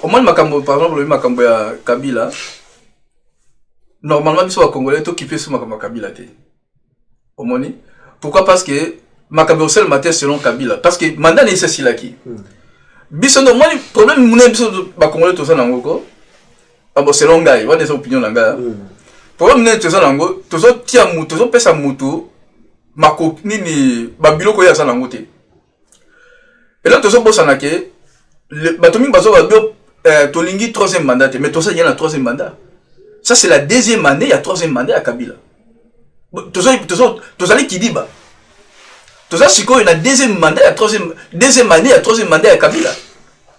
au moins makambo par exemple le makambo ya Kabila normalement biso wa congolais to qui fait ce makambo Kabila té au moins pourquoi parce que makambo seul matin selon Kabila parce que mandat n'est ceci là qui biso no moi problème mune biso ba congolais to ça nangoko abo selon ngai wa des opinions nanga problème n'est to ça nango to so tia mutu so pesa mutu mako nini ba biloko ya ça nango té et là to so bosana ke le batomi bazo ba bio Tolingi 3e mandat, mais tout ça il y a un 3e mandat. Ça c'est la 2e année, il y a 3e mandat à Kabila. Tout ça qui dit bah. Tout ça c'est quoi il y a 2e mandat, il y a 2e année, il y a 3e mandat à Kabila.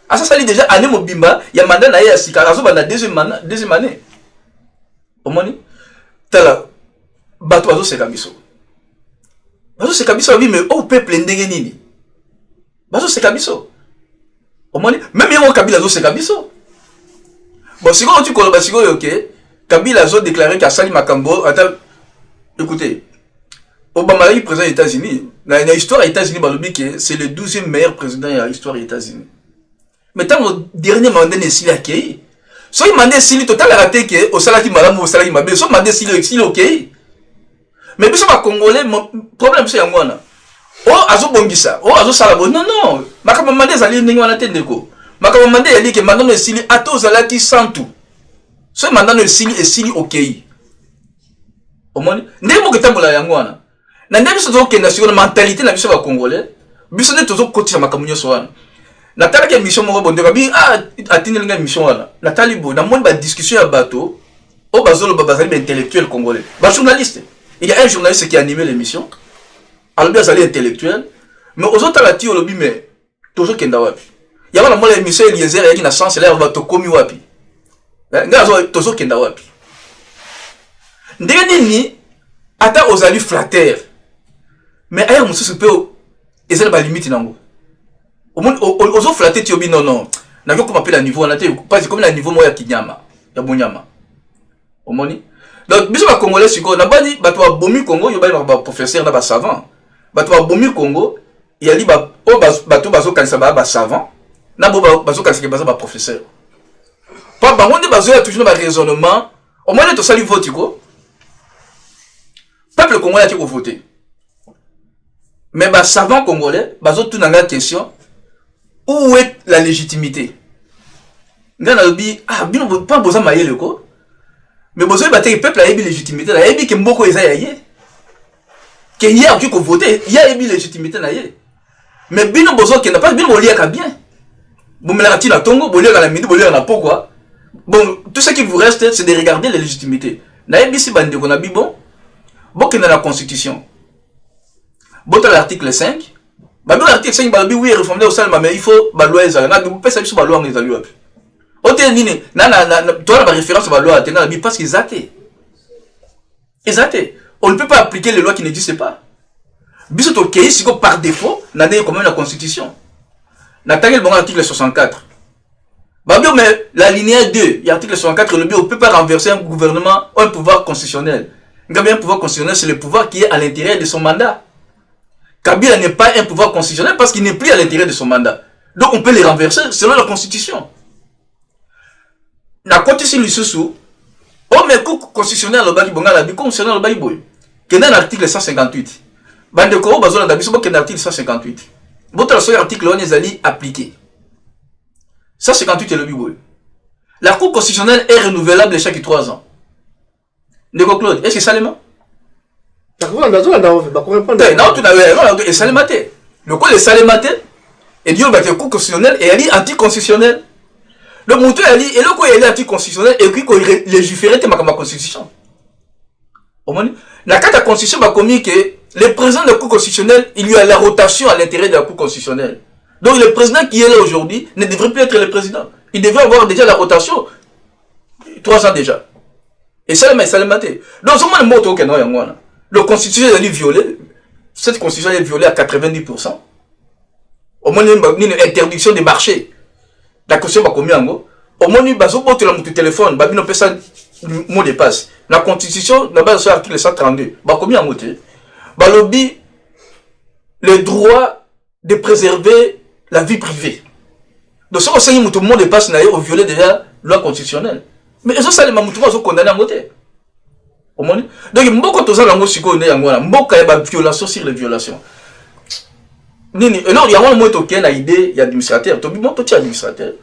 Ah ça dit déjà année mobimba, il y a mandat na ya sika, azo bana 2e année. Au moins tala bato azo c'est kabiso. Bazo c'est kabiso oui mais au peuple ndenge nini. Bazo c'est kabiso. Même si Kabila a Kabiso. Bon, si tu connais ok, Kabila a déclaré qu'à Sali Makambo, écoutez, Obama est président des États-Unis. Dans l'histoire des États-Unis, c'est le 12e meilleur président de l'histoire des États-Unis. Mais tant que dernier mandat n'est pas accueilli, soit il mandat est total raté que au salaire qui m'a ou au salaire qui m'a bien, soit mandat est ok. Mais puis, ça Congolais, mon problème c'est moi. Oh, azo bongisa. Oh, azo salabo. Non. Makama mande zali ndenge wana tendeko. Makama mande yali ke mandano esili ato zalaki santu. So mandano esili okay. Omoni, ndenge mo ketambola yango wana. Na ndenge biso zo kenda siko na mentalité na biso ba congolais. Biso ne tozo kotisa makambo nyoso wana. Na tala ke mission moko bondeka bi atinelinga mission wana. Na talibo na moni ba discussion ya bato. O bazolo bazali ba intellectuel congolais. Ba journaliste. Il y a un journaliste qui a animé l'émission. Alors bien ça intellectuel mais aux autres la ti olobi mais toujours kenda wapi ya wana mola émission Eliezer yaki na chance là va to komi wapi ngazo toujours kenda wapi ndenge nini ata ozali flatteur mais aya mususu pe ezali ba limite nango ozo flatter ti obi non n'a comme appelé à niveau on a été pas comme la niveau moi ya kinyama ya bonyama omoni donc biso ba congolais siko na bani bato ba bomi Congo yo ba professeur na ba savant bato ba bomi Congo il a dit bato bazo kanisa ba savant na bo bazo kanisa ba professeur pas bango ndi bazo ya toujours ba raisonnement au moins to sali vote ko peuple congolais a été voté mais ba savant congolais bazo tout nanga question où est la légitimité ngana lobi ah bino pas besoin mayele ko mais besoin battre peuple a eu légitimité la yebi ke mboko eza yaye que hier qui ko voter il y a eu légitimité na ye mais bino besoin que n'a pas bino bolia ka bien bon melaka ti na tongo bolia ka na midi bolia na pourquoi bon tout ce qui vous reste c'est de regarder la légitimité na yebi si bande ko na bi bon que dans la constitution bon l'article 5 bah l'article 5 bah oui réformer au salma mais il faut bah loi ezala na bi pesa biso ba loi ngeza loi ote nini na toi la référence ba loi atena bi parce qu'ils athées on ne peut pas appliquer les lois qui n'existent pas biso to kei siko par défaut na quand même la constitution na tangel bon article 64 bah bien mais la linéa 2 l'article 64 le on peut pas renverser un gouvernement ou un pouvoir constitutionnel un pouvoir constitutionnel c'est le pouvoir qui est à l'intérieur de son mandat. Kabila n'est pas un pouvoir constitutionnel parce qu'il n'est plus à l'intérieur de son mandat. Donc on peut les renverser selon la constitution. La constitution lui sous oh mais constitutionnel le baki bonga la bi constitutionnel le baki boy. Que dans l'article 158. Bande ko bazola da biso que dans l'article 158. Votre seul article on est appliqué. 158 est le biboy. La Cour constitutionnelle est renouvelable chaque 3 ans. Ndeko Claude, est-ce que ça le ment? Non, tu n'avais ça le maté. Le coup, ça le maté, et Dieu va être constitutionnel et elle est anticonstitutionnel. Le mouton, elle dit, et le coup, elle est anticonstitutionnel et puis, il légiférait ma constitution. La carte de constitution va commis que le président de la Cour constitutionnelle, il y a la rotation à l'intérieur de la Cour constitutionnelle. Donc, le président qui est là aujourd'hui ne devrait plus être le président. Il devrait avoir déjà la rotation 3 ans déjà. Et ça le maté. Donc, c'est le mot que nous avons. La constitution est violée. Cette constitution est violée à 90%. Au moins, il y a une interdiction des marchés. La constitution va commis en gros. Au moins, il y a un téléphone. Il y a un mot de passe. La constitution, dans l'article 132, va commis en gros. Va lobby le droit de préserver la vie privée. Donc, si on a un mot de passe, on a violé déjà la loi constitutionnelle. Mais ça, les mamoutoumans sont condamnés en côté. Donc, beaucoup de gens ont beaucoup de violations sur les violations. Et alors, il y a un mot qui a une idée, il y a administrateur. Tu as administrateur.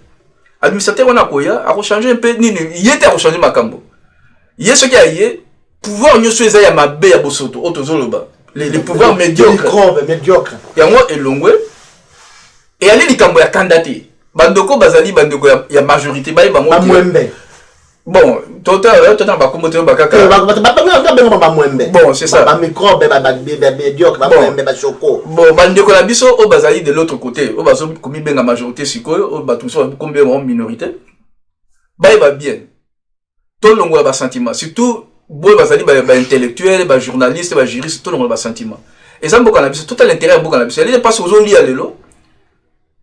Administrateur, on a changé un peu. Il était à changer ma cambo. Il y a ce qui a eu pouvoir mieux choisir à ma baie à Bosoto, les pouvoirs médiocres. Il y a un Elongwe. Et aller les cambo à candidater. Bandoko Bazali, Bandoko, il y a majorité. Bon, total, bon, c'est ça. Bon, bandeko la biso au bazali de l'autre côté. Au bazo comme bien la majorité siko, au batumso combien en minorité. Ba va bien. Tout le monde a sentiment. Surtout boy bazali ba intellectuel, ba journaliste, ba juriste, tout le monde a sentiment. Et ça beaucoup la biso, tout à l'intérieur beaucoup la biso. Elle passe aux oli à lelo.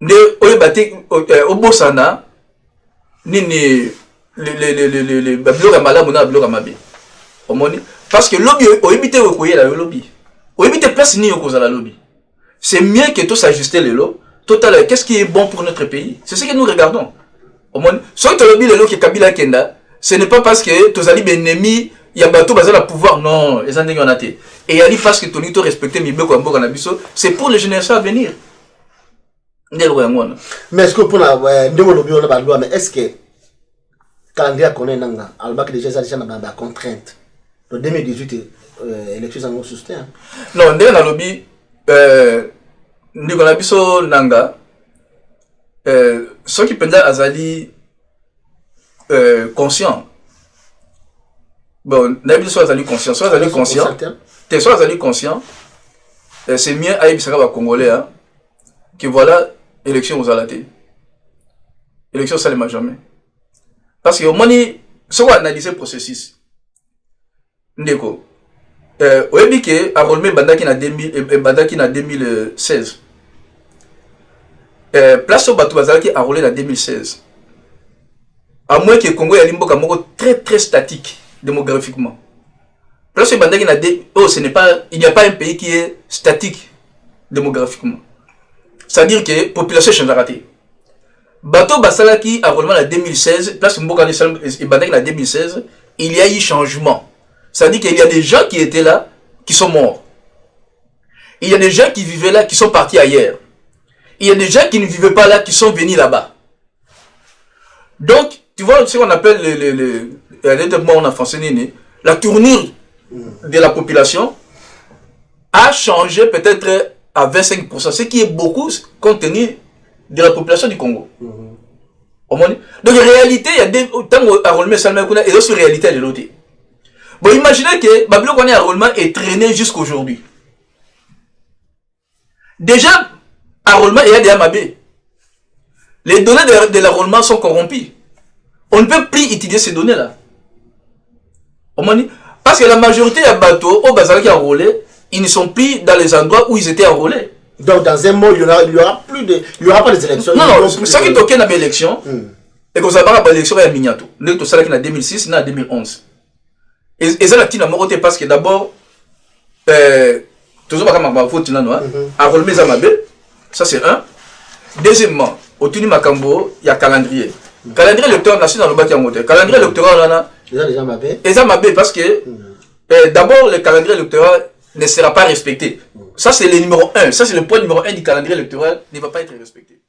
Ne au baté au bosana ni les babilora malamu na babilora mabe omoni parce que lobby o éviter o koyela lobby o éviter place ni o kozala lobby c'est mieux que tout s'ajuster les lots total qu'est-ce qui est bon pour notre pays c'est ce que nous regardons omoni soit to lobby le lot que Kabila kenda ce n'est pas parce que tous ali ennemi il y a bateau basé la pouvoir non les andeng on a été et il y a parce que toni to respecter mi beko mboka na biso c'est pour les générations à venir mais est-ce que pour la ndemo lobby on a loi mais est-ce que calendrier connaît nanga albak déjà ça déjà na contrainte le 2018 élection en soutien non ndé na lobby ndiko na biso nanga ceux qui pendant azali conscient bon na biso azali conscient soit azali conscient t'es soit azali conscient c'est mieux à ibisaka ba congolais hein que voilà élection aux alaté élection ça ne jamais. Parce que au moins, si on analyse le processus, ndeko, au début que Arolme Bandaki na 2016, place au bateau bazala qui a roulé en 2016. À moins que le Congo ait un très très statique démographiquement. Place au bandaki ce n'est pas, il n'y a pas un pays qui est statique démographiquement. C'est-à-dire que la population change raté. Bateau basala qui a roulé en 2016, place au bandaki en 2016, il y a eu changement. C'est-à-dire qu'il y a des gens qui étaient là, qui sont morts. Il y a des gens qui vivaient là, qui sont partis ailleurs. Il y a des gens qui ne vivaient pas là, qui sont venus là-bas. Donc, tu vois ce qu'on appelle la tournure de la population a changé peut-être à 25%, ce qui est beaucoup compte tenu de la population du Congo. Donc, en réalité, il y a des temps à Rolme Salma et d'autres réalités de l'autre. Bon, imaginez que Babylone à Rolma est traîné jusqu'à aujourd'hui. Déjà, à Rolma, il y a des Amabé. Les données de l'enrôlement sont corrompues. On ne peut plus utiliser ces données-là. Parce que la majorité des bateaux au Bazar qui enrôlés, ils ne sont plus dans les endroits où ils étaient enrôlés. Donc, dans un mot, il n'y aura pas des élections. Non, ça qui toquait dans l'élection, et qu'on s'appelle pas l'élection, il y a Mignato. Nous, tout ça, qui en 2006, il y a 2011. Et ça, la Moroté, parce que d'abord, toujours pas comme faut enrôler mes amabés, ça c'est un. Deuxièmement, au Tuni Makambo, il y a calendrier. Calendrier électoral national, le calendrier électoral, et ça m'a parce que d'abord, le calendrier électoral ne sera pas respecté. Ça, c'est le numéro 1. Ça, c'est le point numéro 1 du calendrier électoral, ne va pas être respecté.